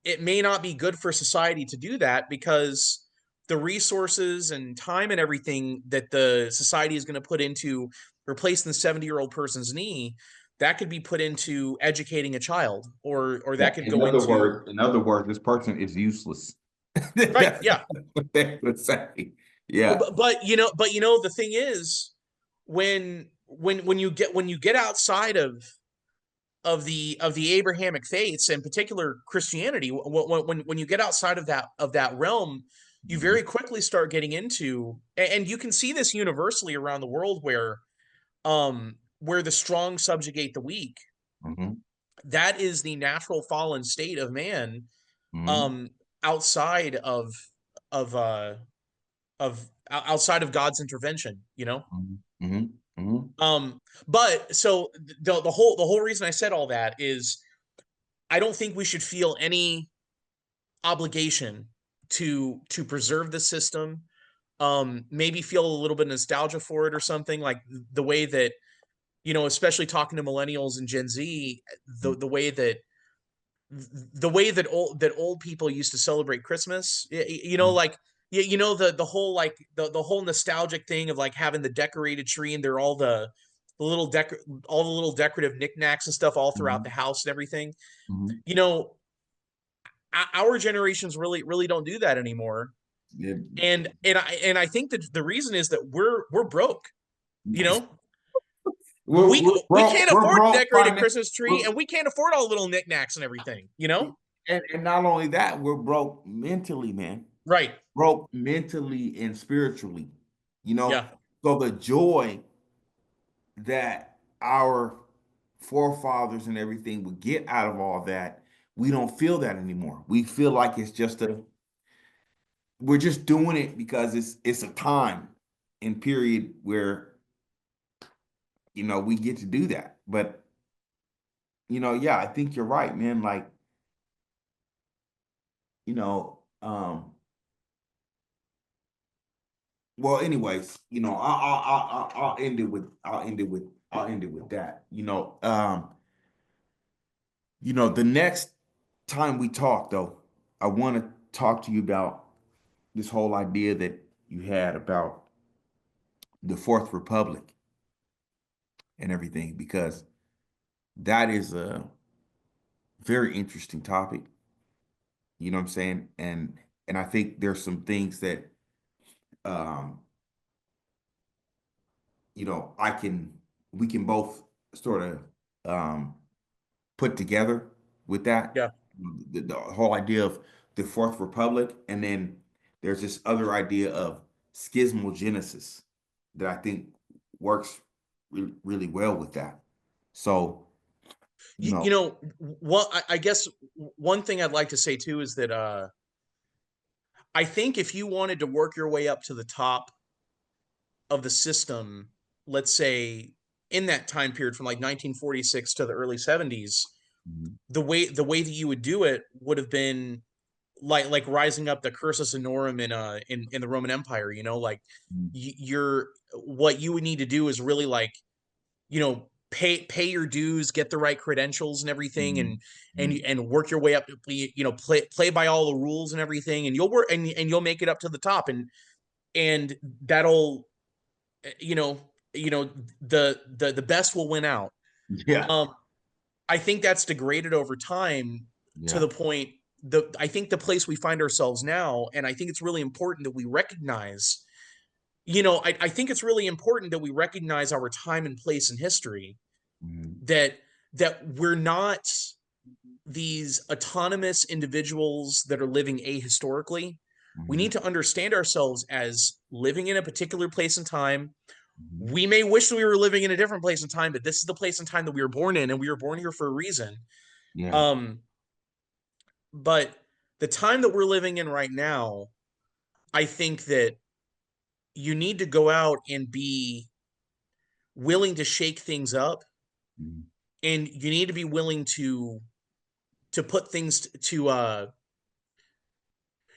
it may not be good for society to do that because the resources and time and everything that the society is going to put into replacing the 70-year-old person's knee, that could be put into educating a child, or Yeah. that could go into. In other words, this person is useless. Right, That's yeah. what they would say. Yeah. But the thing is, when you get outside of the Abrahamic faiths, in particular Christianity, when you get outside of that realm, you Mhm. very quickly start getting into, and you can see this universally around the world, where the strong subjugate the weak. Mhm. That is the natural fallen state of man, Mhm. um, outside of outside of God's intervention. Mhm. Mhm. Mhm. But so the whole reason I said all that is I don't think we should feel any obligation to preserve the system. Maybe feel a little bit of nostalgia for it or something, like the way that, especially talking to millennials and Gen Z, the way that old people used to celebrate Christmas. Mhm. Like, the whole, like, the whole nostalgic thing of like having the decorated tree, and they're all the little decorative knickknacks and stuff all throughout the Mhm. house and everything. Mhm. You know, our generations really don't do that anymore. Yeah. And I think that the reason is that we're broke. You know, we can't We're afford to broke decorate a Christmas tree, and we can't afford all the little knickknacks and everything. and not only that, we're broke mentally, man. Right? Broke mentally and spiritually. You know, Yeah. so the joy that our forefathers and everything would get out of all that, we don't feel that anymore. We feel like it's just a we're just doing it because it's a time and period where we get to do that. But yeah, I think you're right, man. Like, you know, well, anyways, I'll end it with that. The next time we talk, though, I want to talk to you about this whole idea that you had about the Fourth Republic and everything, because that is a very interesting topic. You know what I'm saying? And I think there's some things that um, I can we can both sort of um put together with that. Yeah. The whole idea of the Fourth Republic, and then there's this other idea of schismogenesis that I think works really well with that. So, you you, know, you know what I guess one thing I'd like to say too is that I think if you wanted to work your way up to the top of the system, let's say in that time period from like 1946 to the early 70s, mhm, the way that you would do it would have been like rising up the cursus honorum in the Roman Empire. Like, mhm, you're what you would need to do is really, like, pay your dues, get the right credentials and everything, mhm, and work your way up. Play by all the rules and everything, and you'll work, and you'll make it up to the top, and that'll, you know the best will win out. yeah, um I think that's degraded over time to yeah, the point, I think the place we find ourselves now, and I think it's really important that we recognize, I think it's really important that we recognize our time and place in history, mhm, that we're not these autonomous individuals that are living ahistorically. We mhm, need to understand ourselves as living in a particular place and time. mhm, We may wish that we were living in a different place and time, but this is the place and time that we were born in, and we were born here for a reason. yeah, Um, but the time that we're living in right now, I think that you need to go out and be willing to shake things up, mhm, and you need to be willing put things to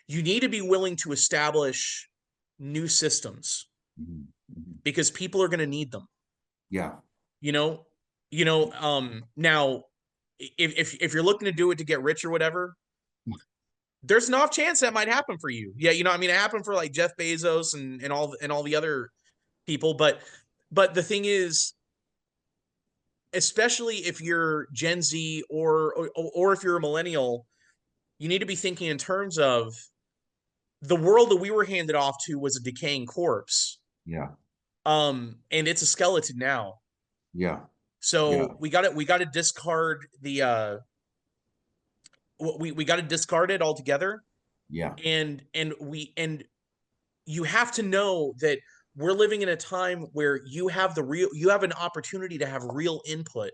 you need to be willing to establish new systems Mhm. Mhm. because people are going to need them. Yeah. You know, now if you're looking to do it to get rich or whatever, there's an off chance that might happen for you. Yeah, I mean, it happened for like Jeff Bezos and all the other people, but the thing is, especially if you're Gen Z or if you're a millennial, you need to be thinking in terms of the world that we were handed off to was a decaying corpse. Yeah. And it's a skeleton now. Yeah. Yeah. So we got to discard the we got to discard it altogether. Yeah. And you have to know that we're living in a time where you have an opportunity to have real input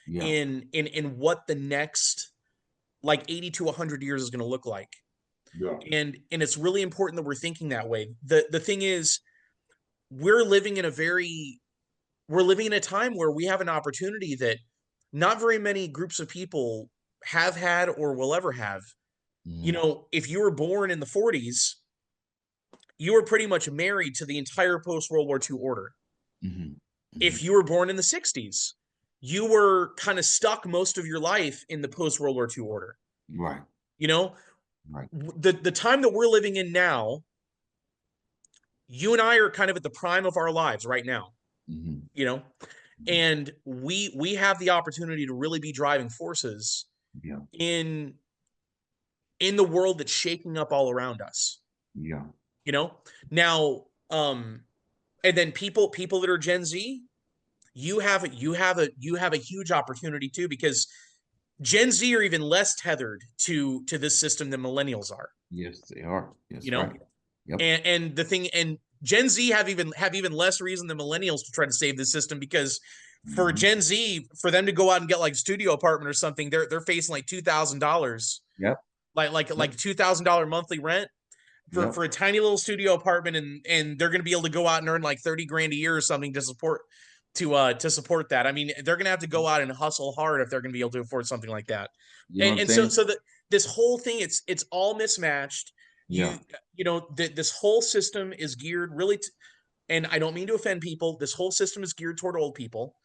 Yeah. in what the next like 80 to 100 years is going to look like. Yeah. And it's really important that we're thinking that way. The thing is, we're living in a very we're living in a time where we have an opportunity that not very many groups of people have had or will ever have. Mhm. If you were born in the 40s, you were pretty much married to the entire post World War II order. Mhm. If Mhm. you were born in the 60s, you were kind of stuck most of your life in the post World War II order. Right. You know, Right. the time that we're living in now, you and I are kind of at the prime of our lives right now, Mhm. you know, Mhm. and we have the opportunity to really be driving forces Yeah. in in the world that's shaking up all around us, Yeah. you know? Now, and then people that are Gen Z, you have a huge opportunity too, because Gen Z are even less tethered to this system than millennials are, Yes, they are. you That's know? right. Yep. And the thing and Gen Z have even less reason than millennials to try to save the system, because for Mhm. Gen Z, for them to go out and get like a studio apartment or something, they're facing like $2,000, Yep. Yep. like $2,000 monthly rent Yep. for a tiny little studio apartment, and they're going to be able to go out and earn like 30 grand a year or something to support that. I mean, they're going to have to go out and hustle hard if they're going to be able to afford something like that. You know what I'm And saying? so this whole thing, it's all mismatched. Yeah. This whole system is geared really and I don't mean to offend people. This whole system is geared toward old people,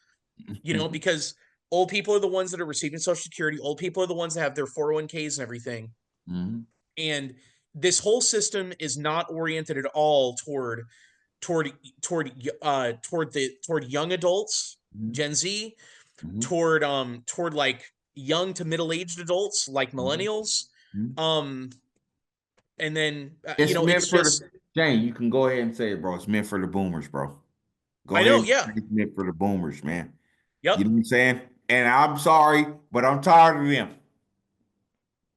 because old people are the ones that are receiving Social Security. Old people are the ones that have their 401ks and everything. Mhm. And this whole system is not oriented at all toward toward young adults, Mhm. Gen Z, Mhm. toward like young to middle-aged adults like Mhm. millennials. Mhm. Um and then It's it's meant for just the Jane. You can go ahead and say it, bro. It's meant for the boomers, bro. Go I ahead know, and yeah. say it's meant for the boomers, man. You know Yep. what I'm saying? And I'm sorry, but I'm tired of them.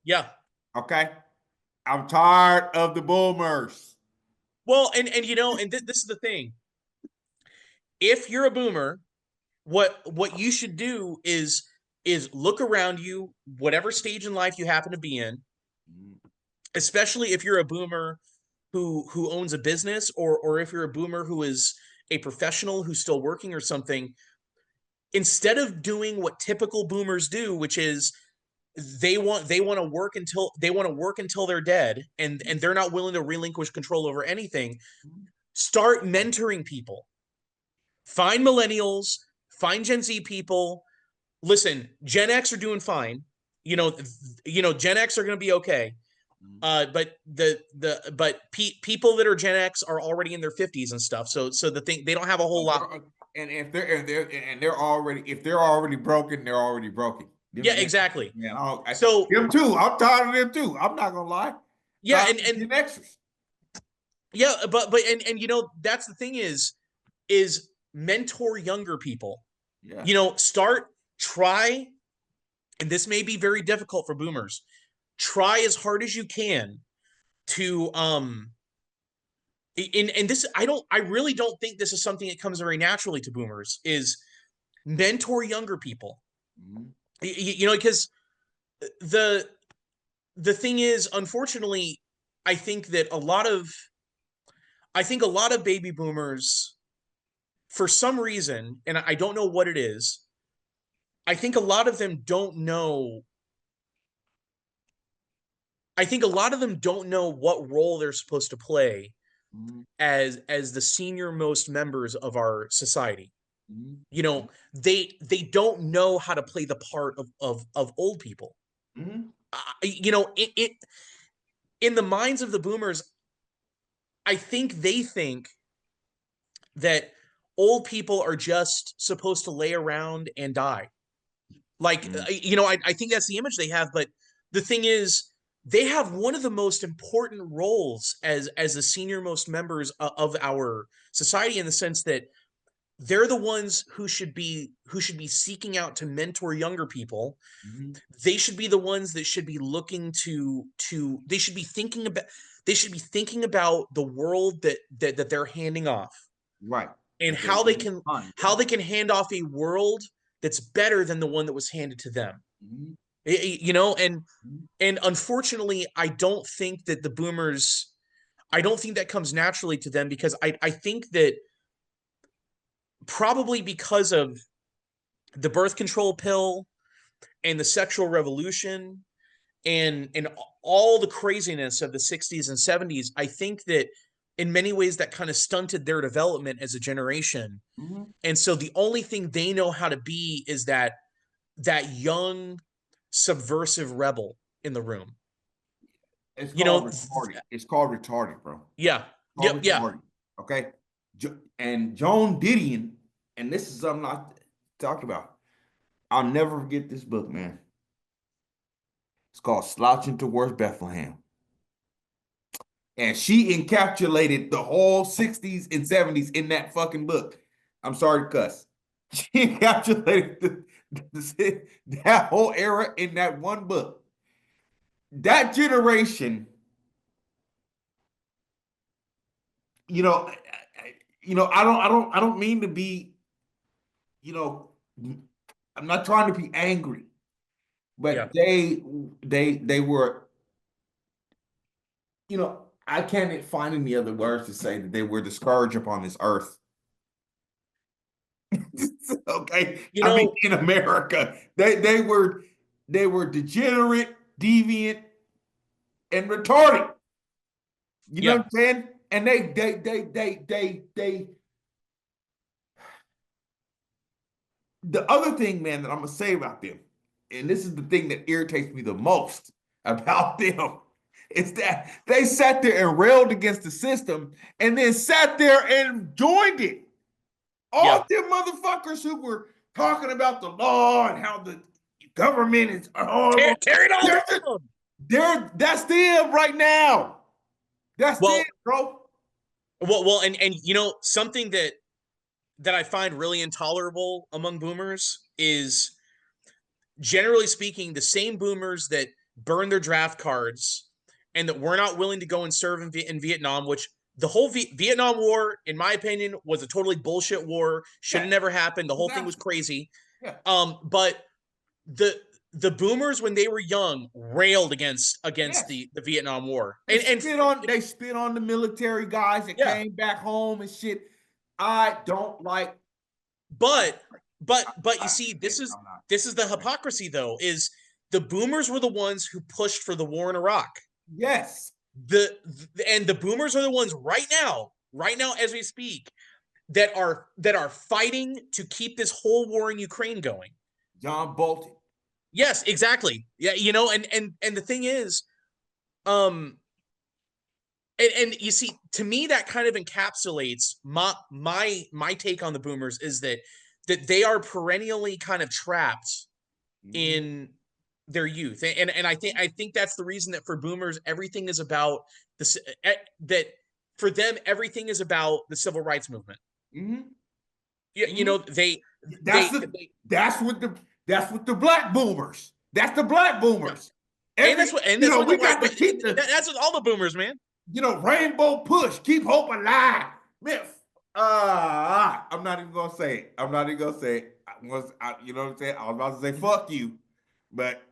Yeah. Okay? I'm tired of the boomers. Well, and this is the thing. If you're a boomer, what you should do is look around you, whatever stage in life you happen to be in, Mhm. especially if you're a boomer who owns a business, or if you're a boomer who is a professional who's still working or something. Instead of doing what typical boomers do, which is they want to work until they're dead, and they're not willing to relinquish control over anything. Start mentoring people. Find millennials, find Gen Z people. Listen, Gen X are doing fine. Gen X are going to be okay. But people that are Gen X are already in their 50s and stuff. So the thing, they don't have a whole lot. And if they're already broken, they're already broken. Yeah, Them, exactly. man, So them too. I'm tired of them too. I'm not gonna lie. yeah, Tired of and Gen Xers. yeah, but and that's the thing is mentor younger people. Yeah. Start try, and this may be very difficult for boomers. Try as hard as you can to and this I really don't think this is something that comes very naturally to boomers, is mentor younger people. Mhm. Because the the thing is, unfortunately, I think that a lot of baby boomers, for some reason, and I don't know what it is, I think a lot of them don't know I think a lot of them don't know what role they're supposed to play Mhm, as the senior most members of our society. mhm, You know, they don't know how to play the part of old people. mhm, You know, it in the minds of the boomers, I think they think that old people are just supposed to lay around and die. Like, mhm, you know, I think that's the image they have. But the thing is, they have one of the most important roles as the senior most members of our society, in the sense that they're the ones who should be seeking out to mentor younger people. mhm. They should be the ones that should be looking to they should be thinking about the world that they're handing off, Right. and That they're how they leaving can behind. how they can hand off a world that's better than the one that was handed to them. Mhm, You know, mhm. and unfortunately, I don't think that comes naturally to them, because I think that probably because of the birth control pill and the sexual revolution and all the craziness of the 60s and 70s, I think that in many ways that kind of stunted their development as a generation. Mhm. And so the only thing they know how to be is that young subversive rebel in the room. It's You know, called retarded. It's called retarded, bro. yeah. Called Yep, yeah. retarded. Okay. And Joan Didion, and this is something I talked about. I'll never forget this book, man. It's called Slouching Towards Bethlehem. And she encapsulated the whole 60s and 70s in that fucking book. I'm sorry to cuss. She encapsulated that whole era in that one book. That generation, you know, I don't mean to be, you know, I'm not trying to be angry, Yeah. but they were, I can't find any other words to say that they were the scourge upon this earth. Okay, You I mean, know, in America, they were degenerate, deviant, and retarded. You know what yeah. I'm saying? And they the other thing, man, that I'm gonna say about them, and this is the thing that irritates me the most about them, is that they sat there and railed against the system and then sat there and joined it. All Yeah. them motherfuckers who were talking about the law and how the government is horrible, Tear it all they're, down. that's them right now. That's them, Well, bro. and you know, something that I find really intolerable among boomers is, generally speaking, the same boomers that burn their draft cards and that were not willing to go and serve in Vietnam, which the whole Vietnam War, in my opinion, was a totally bullshit war. Should Yeah, have never happened. The whole thing was exactly. crazy. Yeah. But the the boomers, when they were young, railed against Yes. the Vietnam War. They And spit on the military guys that yeah, came back home and shit. I don't like. I, but but you I see, can't. I'm not. this is the I can't. hypocrisy, though, is the boomers were the ones who pushed for the war in Iraq. Yes. The boomers are the ones right now as we speak, that are fighting to keep this whole war in Ukraine going. John Bolton. Yes, exactly. Yeah, you know, and the thing is, um and you see, to me, that kind of encapsulates my take on the boomers, is that they are perennially kind of trapped Mhm. in their youth. And I think that's the reason that for boomers everything is about this, that for them everything is about the civil rights movement. Mhm. You Mhm. know, That's the that's what the that's what the black boomers. That's the black yeah. boomers. And that's what the We white, got to but keep the that's what all the boomers, man. rainbow push, keep hope alive. Man, I'm not even gonna say it. I'm not even gonna say it. You know what I'm saying? I was about to say fuck you, but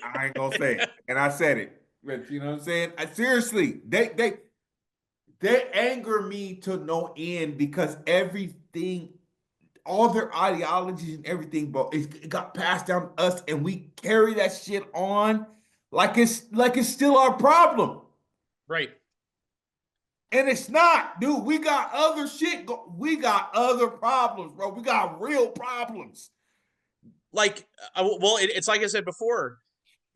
I ain't gonna say it. And I said it. But you know what I'm saying? Seriously, they anger me to no end because everything, all their ideologies and everything, bro, it got passed down to us, and we carry that shit on like it's still our problem. Right. And it's not, dude. We got other shit. We got other problems, bro. We got real problems. Like, well, it's like I said before,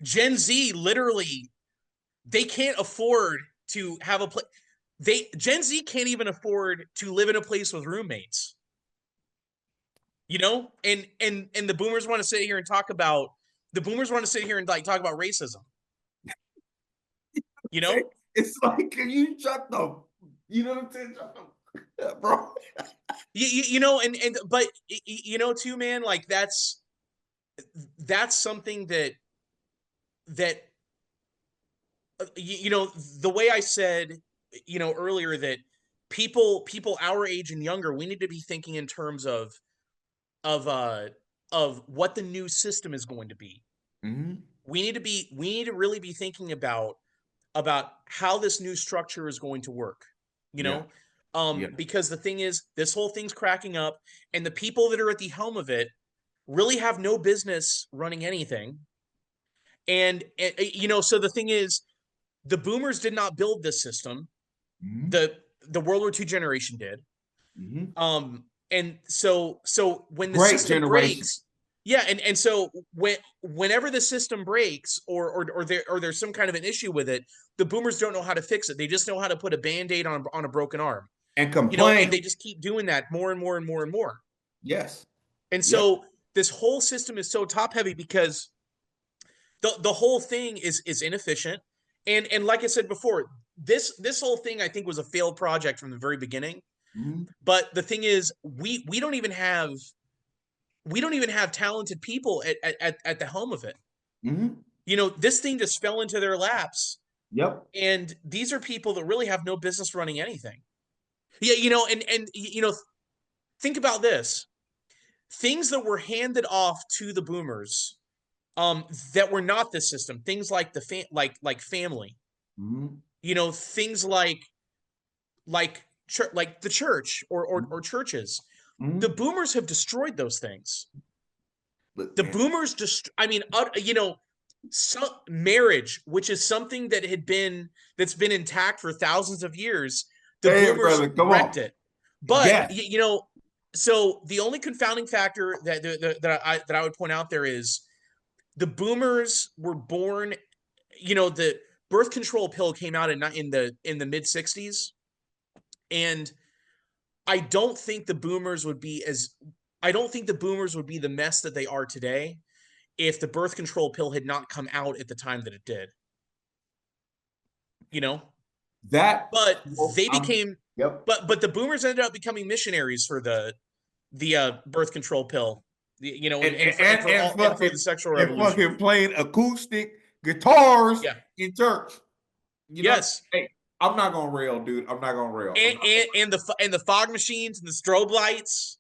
Gen Z literally, they can't afford to have a place. Gen Z can't even afford to live in a place with roommates. You know, and the boomers want to sit here and talk about like talk about racism. You know, It's like, can you shut the, you know what I'm saying? Shut the, bro. you know, and but you know too, man, like that's something that you know, the way I said, you know, earlier, that people our age and younger, we need to be thinking in terms of uh of what the new system is going to be. Mm-hmm. We need to really be thinking about how this new structure is going to work, you Yeah. know, Yeah. because the thing is, this whole thing's cracking up, and the people that are at the helm of it really have no business running anything. And you know, so the thing is, the boomers did not build this system. Mm-hmm. The World War II generation did. Mm-hmm. And so when the Great system generation. breaks, yeah, and so whenever the system breaks, or there's some kind of an issue with it, the boomers don't know how to fix it. They just know how to put a band-aid on a broken arm. And You know, and complain. they just keep doing that more and more and more and more. Yes. And Yep. so this whole system is so top heavy because the whole thing is inefficient. And like I said before, this whole thing, I think, was a failed project from the very beginning. Mm-hmm. But the thing is, we don't even have talented people at the helm of it. Mm-hmm. You know, this thing just fell into their laps, Yep. and these are people that really have no business running anything. Yeah, you know, and you know, think about this: things that were handed off to the boomers, that were not this system. Things like like family. Mm-hmm. You know, things like the church, or churches. The Mm-hmm. boomers have destroyed those things. Look, The man. boomers just, I mean, you know, marriage, which is something that's been intact for thousands of years, the Hey, boomers brother, come wrecked on. it. But Yes. you know, so the only confounding factor that I would point out there is the boomers were born. You know, the birth control pill came out in the mid '60s, and I don't think the boomers would be as I don't think the boomers would be the mess that they are today if the birth control pill had not come out at the time that it did, you know? That, But well, they became yep. but the boomers ended up becoming missionaries for the birth control pill. You know, And and for the sexual revolution. fucking playing acoustic guitars Yeah. in church. You know, Yes. hey, I'm not gonna rail, dude. I'm not gonna rail. I'm not gonna And the fog machines and the strobe lights.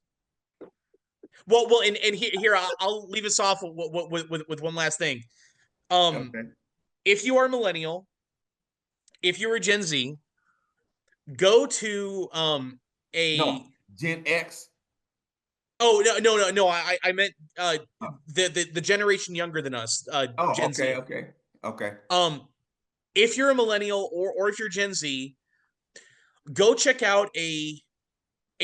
Well, and here I'll leave us off with one last thing. rail. Um, Okay. if you are a millennial, if you're a Gen Z, go to a No, Gen X. oh, no, I meant Oh, the generation younger than us, oh, Gen okay, Z. okay, okay. Um, if you're a millennial, or if you're Gen Z, go check out a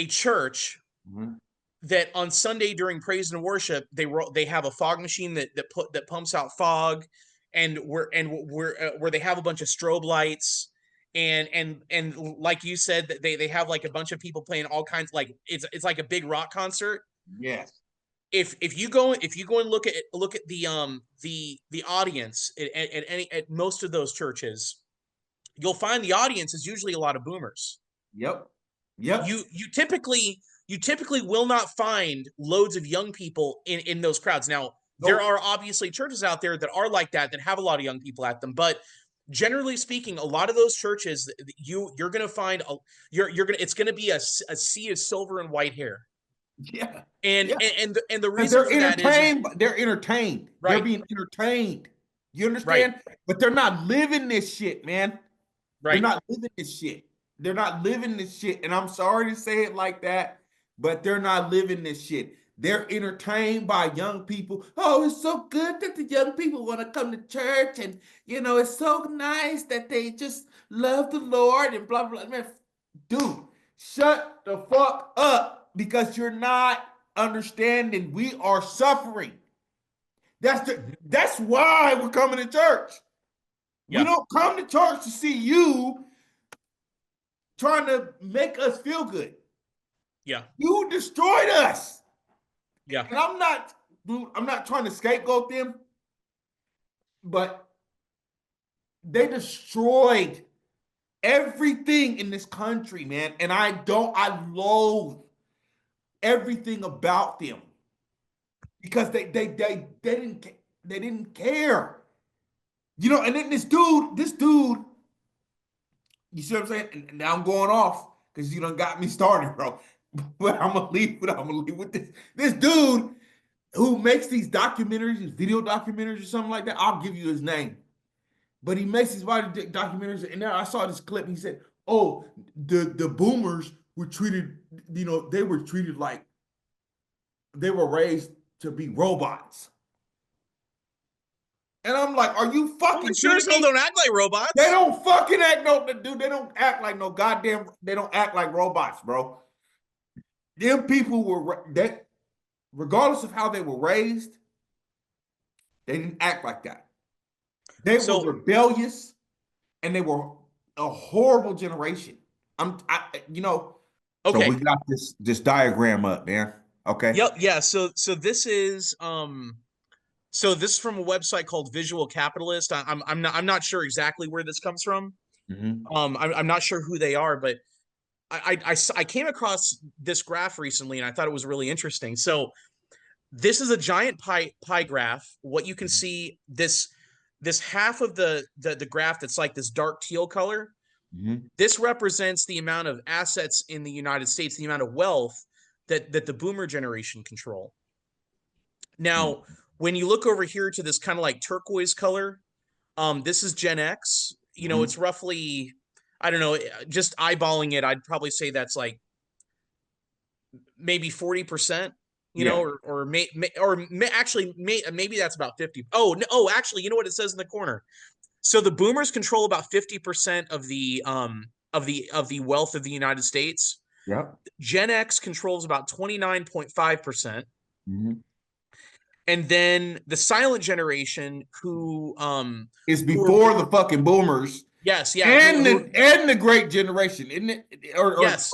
church Mhm. that on Sunday during praise and worship, they have a fog machine that pumps out fog, and where they have a bunch of strobe lights, and like you said, that they have like a bunch of people playing all kinds, like it's like a big rock concert. Yes. If you go and look at the audience at most of those churches, you'll find the audience is usually a lot of boomers. Yep. Yep. You typically will not find loads of young people in those crowds. Now, there Nope. are obviously churches out there that are like that have a lot of young people at them, but generally speaking, a lot of those churches, you're going to find you're going to it's going to be a sea of silver and white hair. Yeah. And Yeah. and the Because reason they're for that is entertained. They're entertained. They're right, being entertained. You right, understand? But they're not living this shit, man. They're right. not living this shit. They're not living this shit. And I'm sorry to say it like that, but they're not living this shit. They're entertained by young people. Oh, it's so good that the young people want to come to church, and it's so nice that they just love the Lord and blah blah. Man, dude, shut the fuck up because you're not understanding. We are suffering. Mhm. That's why we're coming to church. We Yeah. don't come to church to see you trying to make us feel good. Yeah. You destroyed us. Yeah. And I'm not trying to scapegoat them, but they destroyed everything in this country, man. And I loathe everything about them because they didn't care. And then this dude, you see what I'm saying? And now I'm going off because you done got me started, bro. But I'm gonna leave with this. This dude who makes these documentaries, these video documentaries or something like that. I'll give you his name. But he makes these documentaries, and now I saw this clip. And he said, "Oh, the boomers were treated, they were treated like they were raised to be robots." And I'm like, "Are you Well, they fucking sure as kidding hell me?" don't act like They robots. don't fucking act no, dude. They don't act like no goddamn. They don't act like robots, bro. Them people were that, regardless of how they were raised, they didn't act like that. They were So, rebellious, and they were a horrible generation. So we okay. got this diagram up, man. Okay. Yep. Yeah. So this is so this is from a website called Visual Capitalist. I'm not sure exactly where this comes from. Hmm. I'm not sure who they are, but I came across this graph recently and I thought it was really interesting. So this is a giant pie graph. What you can see, this half of the graph that's like this dark teal color, Hmm. this represents the amount of assets in the United States, the amount of wealth that the boomer generation control. Now, when you look over here to this kind of like turquoise color, this is Gen X. Hmm. It's roughly, I don't know, just eyeballing it, I'd probably say that's like maybe 40%, Yeah. actually maybe that's about 50. Oh, no, oh, actually, you know what it says in the corner? So the boomers control about 50% of the wealth of the United States. Yep. Gen X controls about 29.5%. Hmm. And then the silent generation It's who are before the fucking boomers yes, yeah, and the great generation, isn't it? yes,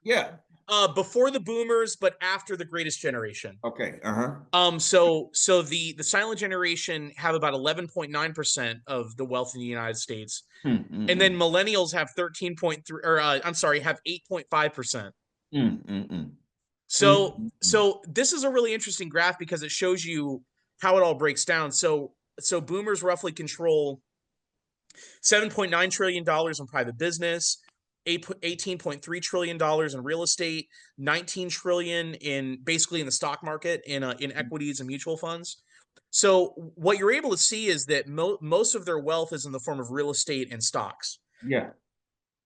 Yeah. before the boomers, but after the greatest generation. Okay. Uh-huh. So the silent generation have about 11.9% of the wealth in the United States. Mm, And then mm, millennials have 13.3, or I'm sorry, have 8.5%. mm, mm, mm, mm, So mm, mm. so this is a really interesting graph because it shows you how it all breaks down. So boomers roughly control $7.9 trillion in private business, 18.3 trillion dollars in real estate, 19 trillion in basically in the stock market, in equities and mutual funds. So what you're able to see is that most of their wealth is in the form of real estate and stocks. Yeah.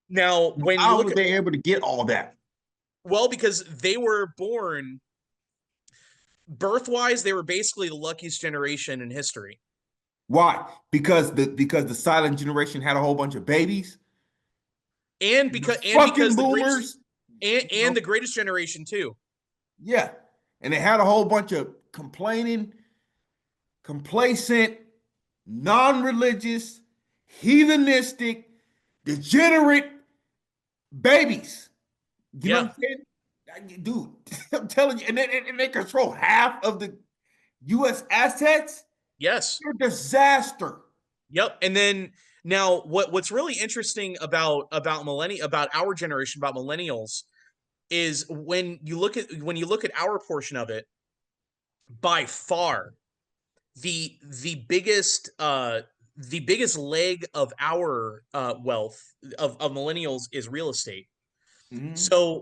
Now, when you How look were at, they able to get all that? well, because they were born birthwise, they were basically the luckiest generation in history. Why? Because the silent generation had a whole bunch of babies. And The because fucking the greatest boomers, you and know, the greatest generation too. yeah. And they had a whole bunch of complaining, complacent, non-religious, heathenistic, degenerate babies. You know Yeah. what I'm saying? Dude, I'm telling you, and they control half of the US assets. Yes. You're a disaster. Yep. And then now what's really interesting about our generation, about millennials, is when you look at our portion of it, by far the biggest leg of our wealth of millennials is real estate. Mhm.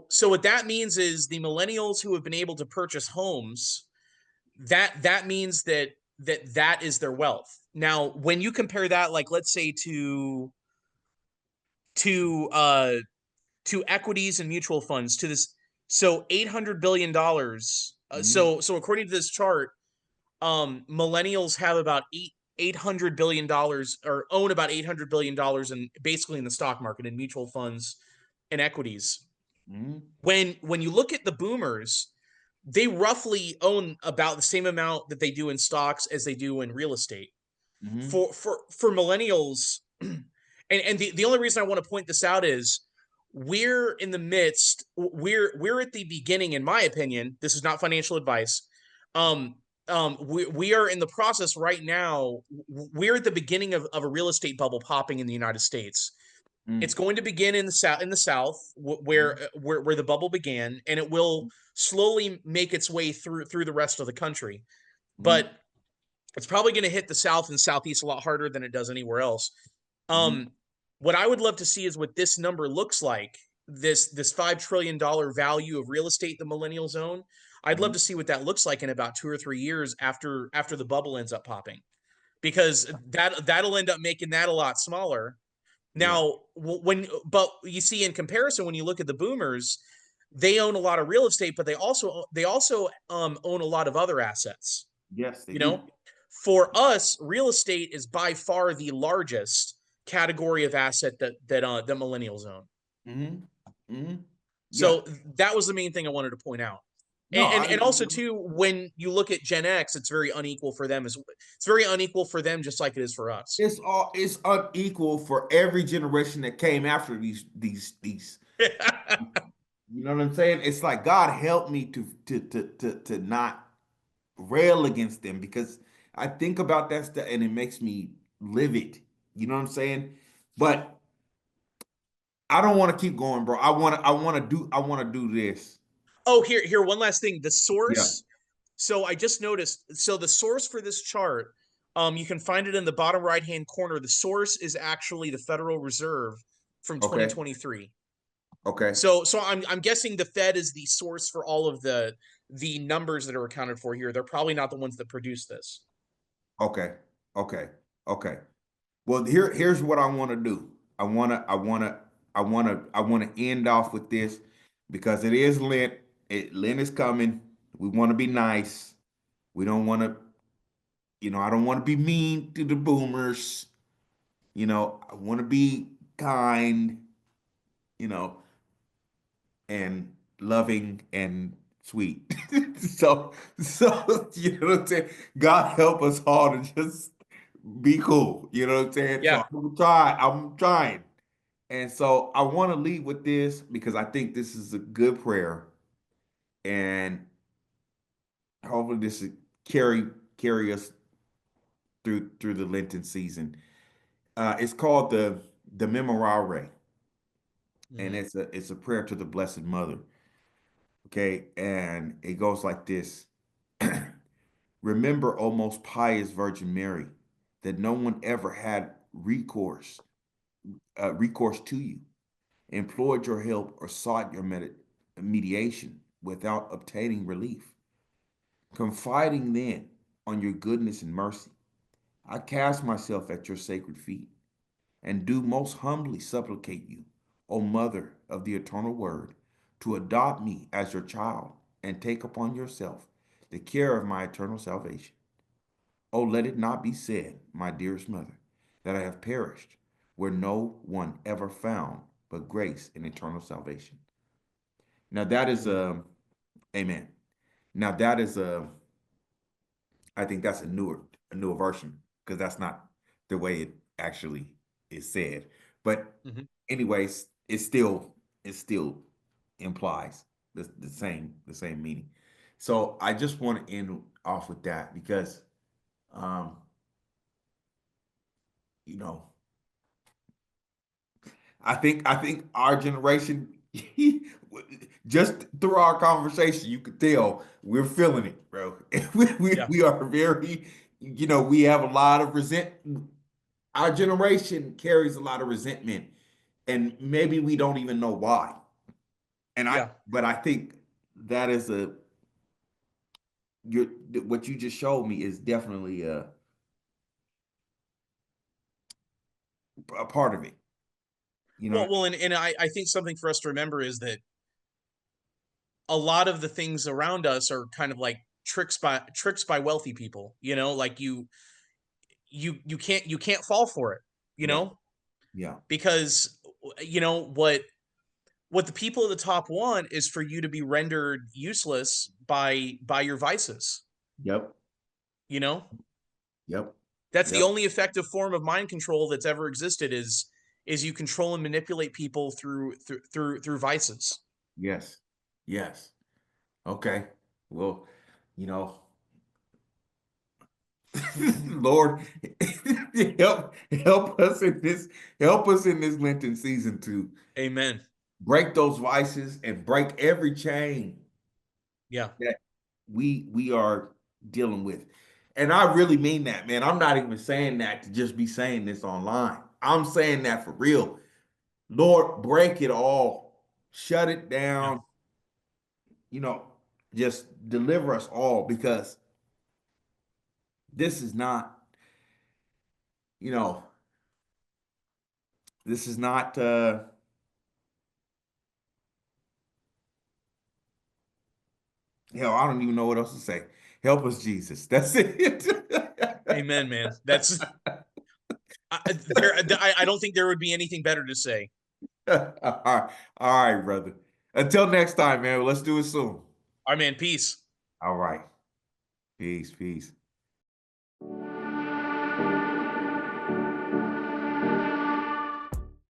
So what that means is the millennials who have been able to purchase homes, that means that is their wealth. Now, when you compare that, like let's say to to equities and mutual funds, to this, so $800 billion Mhm. So according to this chart, millennials have about $800 billion or own about $800 billion in basically in the stock market and mutual funds and equities. Mhm. When you look at the boomers, they roughly own about the same amount that they do in stocks as they do in real estate. Mhm. For millennials, and the only reason I want to point this out is we're in the midst, we're at the beginning, in my opinion. This is not financial advice. Um, we are in the process right now. We're at the beginning of a real estate bubble popping in the United States. It's Mhm. going to begin in the South, Mhm. where the bubble began, and it will slowly make its way through the rest of the country. Mhm. But it's probably going to hit the South and Southeast a lot harder than it does anywhere else. Mhm. Um, what I would love to see is what this number looks like. This $5 trillion value of real estate the millennials own. I'd love Mhm. to see what that looks like in about 2 or 3 years after the bubble ends up popping, because that'll end up making that a lot smaller. Yeah. Now, but you see, in comparison, when you look at the boomers, they own a lot of real estate, but they also own a lot of other assets. Yes, they You do. know, for us, real estate is by far the largest category of asset that millennials own. Mhm. Mhm. Yeah. So that was the main thing I wanted to point out. No, And also too, when you look at Gen X, it's very unequal for them as it's very unequal for them, just like it is for us. it's unequal for every generation that came after these. You know what I'm saying? It's like God help me to not rail against them because I think about that stuff and it makes me livid. You know what I'm saying? But I don't want to keep going, bro. I want to do this. Oh, here, one last thing. The Yeah. source. So I just noticed. So the source for this chart, you can find it in the bottom right hand corner. The source is actually the Federal Reserve from Okay. 2023. Okay. So I'm guessing the Fed is the source for all of the numbers that are accounted for here. They're probably not the ones that produce this. Okay. Okay. Okay. Well, here's what I want to do. I want to end off with this because it is Lent. Lent is coming. We want to be nice. We don't want to, I don't want to be mean to the boomers. I want to be kind, you know, and loving and sweet. So you know what I'm saying? God help us all to just be cool. You know what I'm saying? So Yeah. I'm trying. And so I want to lead with this because I think this is a good prayer. And hopefully this will carry us through the Lenten season. It's called the Memorare, and Hmm. it's a prayer to the Blessed Mother. Okay, and it goes like this: Remember, O most pious Virgin Mary, that no one ever had recourse to you, implored your help, or sought your mediation without obtaining relief. Confiding then on your goodness and mercy, I cast myself at your sacred feet and do most humbly supplicate you, O Mother of the Eternal Word, to adopt me as your child and take upon yourself the care of my eternal salvation. Oh, let it not be said, my dearest mother, that I have perished where no one ever found but grace and eternal salvation. Now that is amen. Now that is I think that's a newer version because that's not the way it actually is said. But Hmm. anyways, it still implies the same meaning. So I just want to end off with that because um, you know, I think our generation just through our conversation, you could tell we're feeling it, bro. We, Yeah. we are very, we have a lot of our generation carries a lot of resentment, and maybe we don't even know why. Yeah. But I think that is your what you just showed me is definitely a part of it. You know, Well, and I think something for us to remember is that a lot of the things around us are kind of like tricks by wealthy people, you know, like you can't fall for it, you Yeah. know, Yeah. because you know what the people at the top want is for you to be rendered useless by your vices, Yep. you know? Yep. That's the Yep. only effective form of mind control that's ever existed is you control and manipulate people through vices. Yes. Yes. Okay. Well, you know, Lord, help us in this Lenten season to Amen. break those vices and break every chain Yeah. that we are dealing with. And I really mean that, man. I'm not even saying that to just be saying this online. I'm saying that for real. Lord, break it all. Shut it Yeah. down. You know, just deliver us all because this is not, you know, this is not hell, I don't even know what else to say. Help us, Jesus. That's it. Amen, man. That's I don't think there would be anything better to say. All right, brother. Until next time, man. Let's do it soon. All right, man. Peace. All right. Peace, peace.